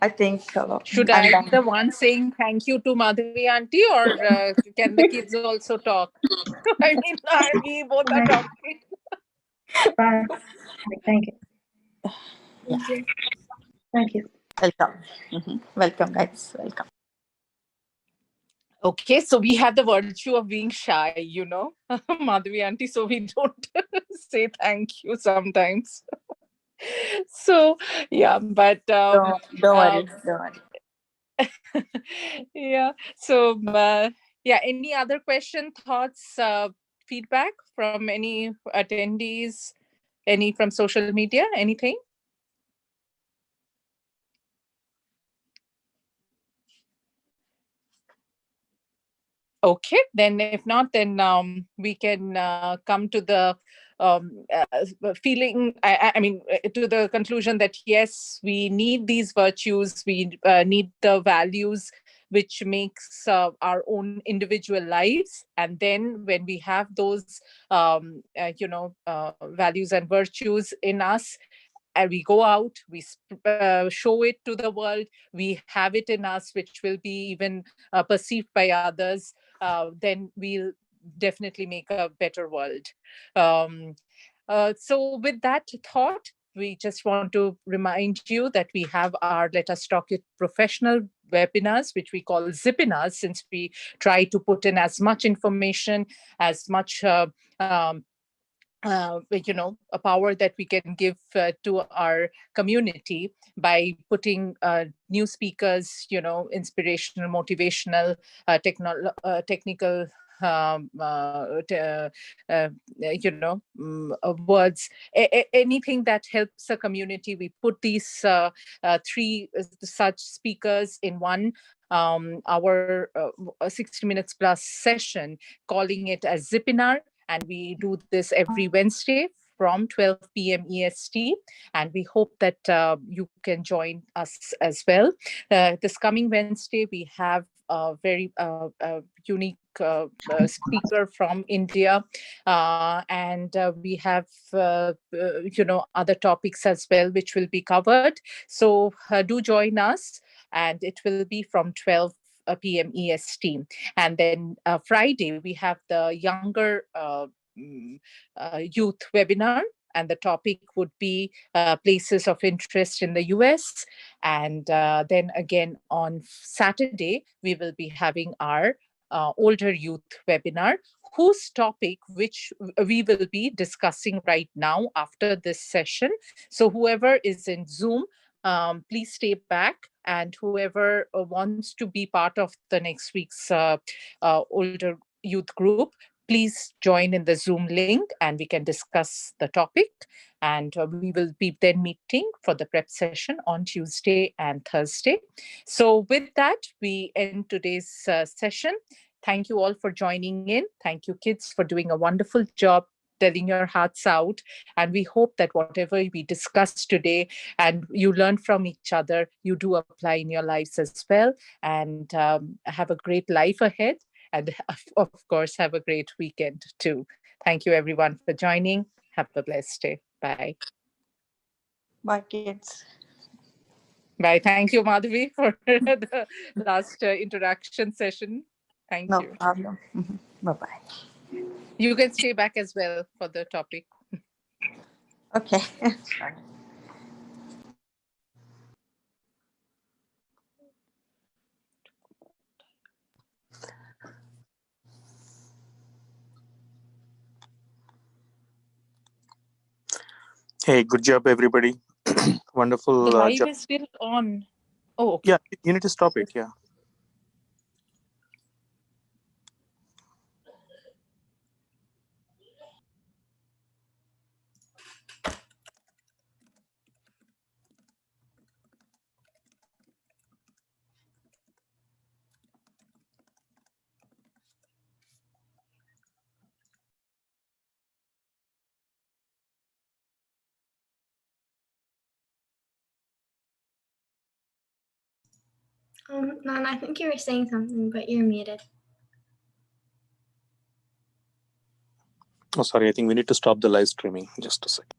I think Should I'm I be done. the one saying thank you to Madhavi auntie, or can the kids also talk? I mean, we both are Bye. talking. Bye. Thank you. Yeah. Thank you. Thank you. Welcome. Welcome, guys. Welcome. Okay, so we have the virtue of being shy, Madhavi auntie, so we don't say thank you sometimes. So, yeah, but Don't worry. um, Don't worry. yeah. So, yeah, any other question, thoughts, feedback from any attendees, any from social media, anything? Okay, then if not, then we can come to the feeling, I mean, to the conclusion that yes, we need these virtues, we need the values which makes our own individual lives. And then when we have those, values and virtues in us, and we go out, we show it to the world, we have it in us, which will be even perceived by others, then we'll definitely make a better world. Um, so with that thought, we just want to remind you that we have our Let Us Talk It professional webinars, which we call Zipinars, since we try to put in as much information, as much a power that we can give to our community by putting new speakers, inspirational, motivational, technical words, anything that helps the community. We put these three such speakers in one our 60 minutes plus session, calling it as Zipinar. And we do this every Wednesday from 12 p.m. EST. And we hope that you can join us as well. This coming Wednesday, we have a very unique speaker from India. And we have, other topics as well, which will be covered. So do join us. And it will be from 12 p.m. EST. And then Friday, we have the younger youth webinar. And the topic would be places of interest in the US. And then again on Saturday, we will be having our older youth webinar, whose topic, which we will be discussing right now after this session. So whoever is in Zoom, please stay back. And whoever wants to be part of the next week's older youth group, please join in the Zoom link and we can discuss the topic. And we will be then meeting for the prep session on Tuesday and Thursday. So with that, we end today's session. Thank you all for joining in. Thank you, kids, for doing a wonderful job telling your hearts out. And we hope that whatever we discussed today and you learn from each other, you do apply in your lives as well. And have a great life ahead. And of course, have a great weekend too. Thank you, everyone, for joining. Have a blessed day. Bye. Bye, kids. Bye. Thank you, Madhavi, for the last interaction session. Thank No you. problem. Bye-bye. You can stay back as well for the topic. Okay. Hey, good job, everybody. Wonderful The live job. is still on. Oh, okay. Yeah, you need to stop it. Yeah. Nan, I think you were saying something, but you're muted. Oh, sorry. I think we need to stop the live streaming. Just a second.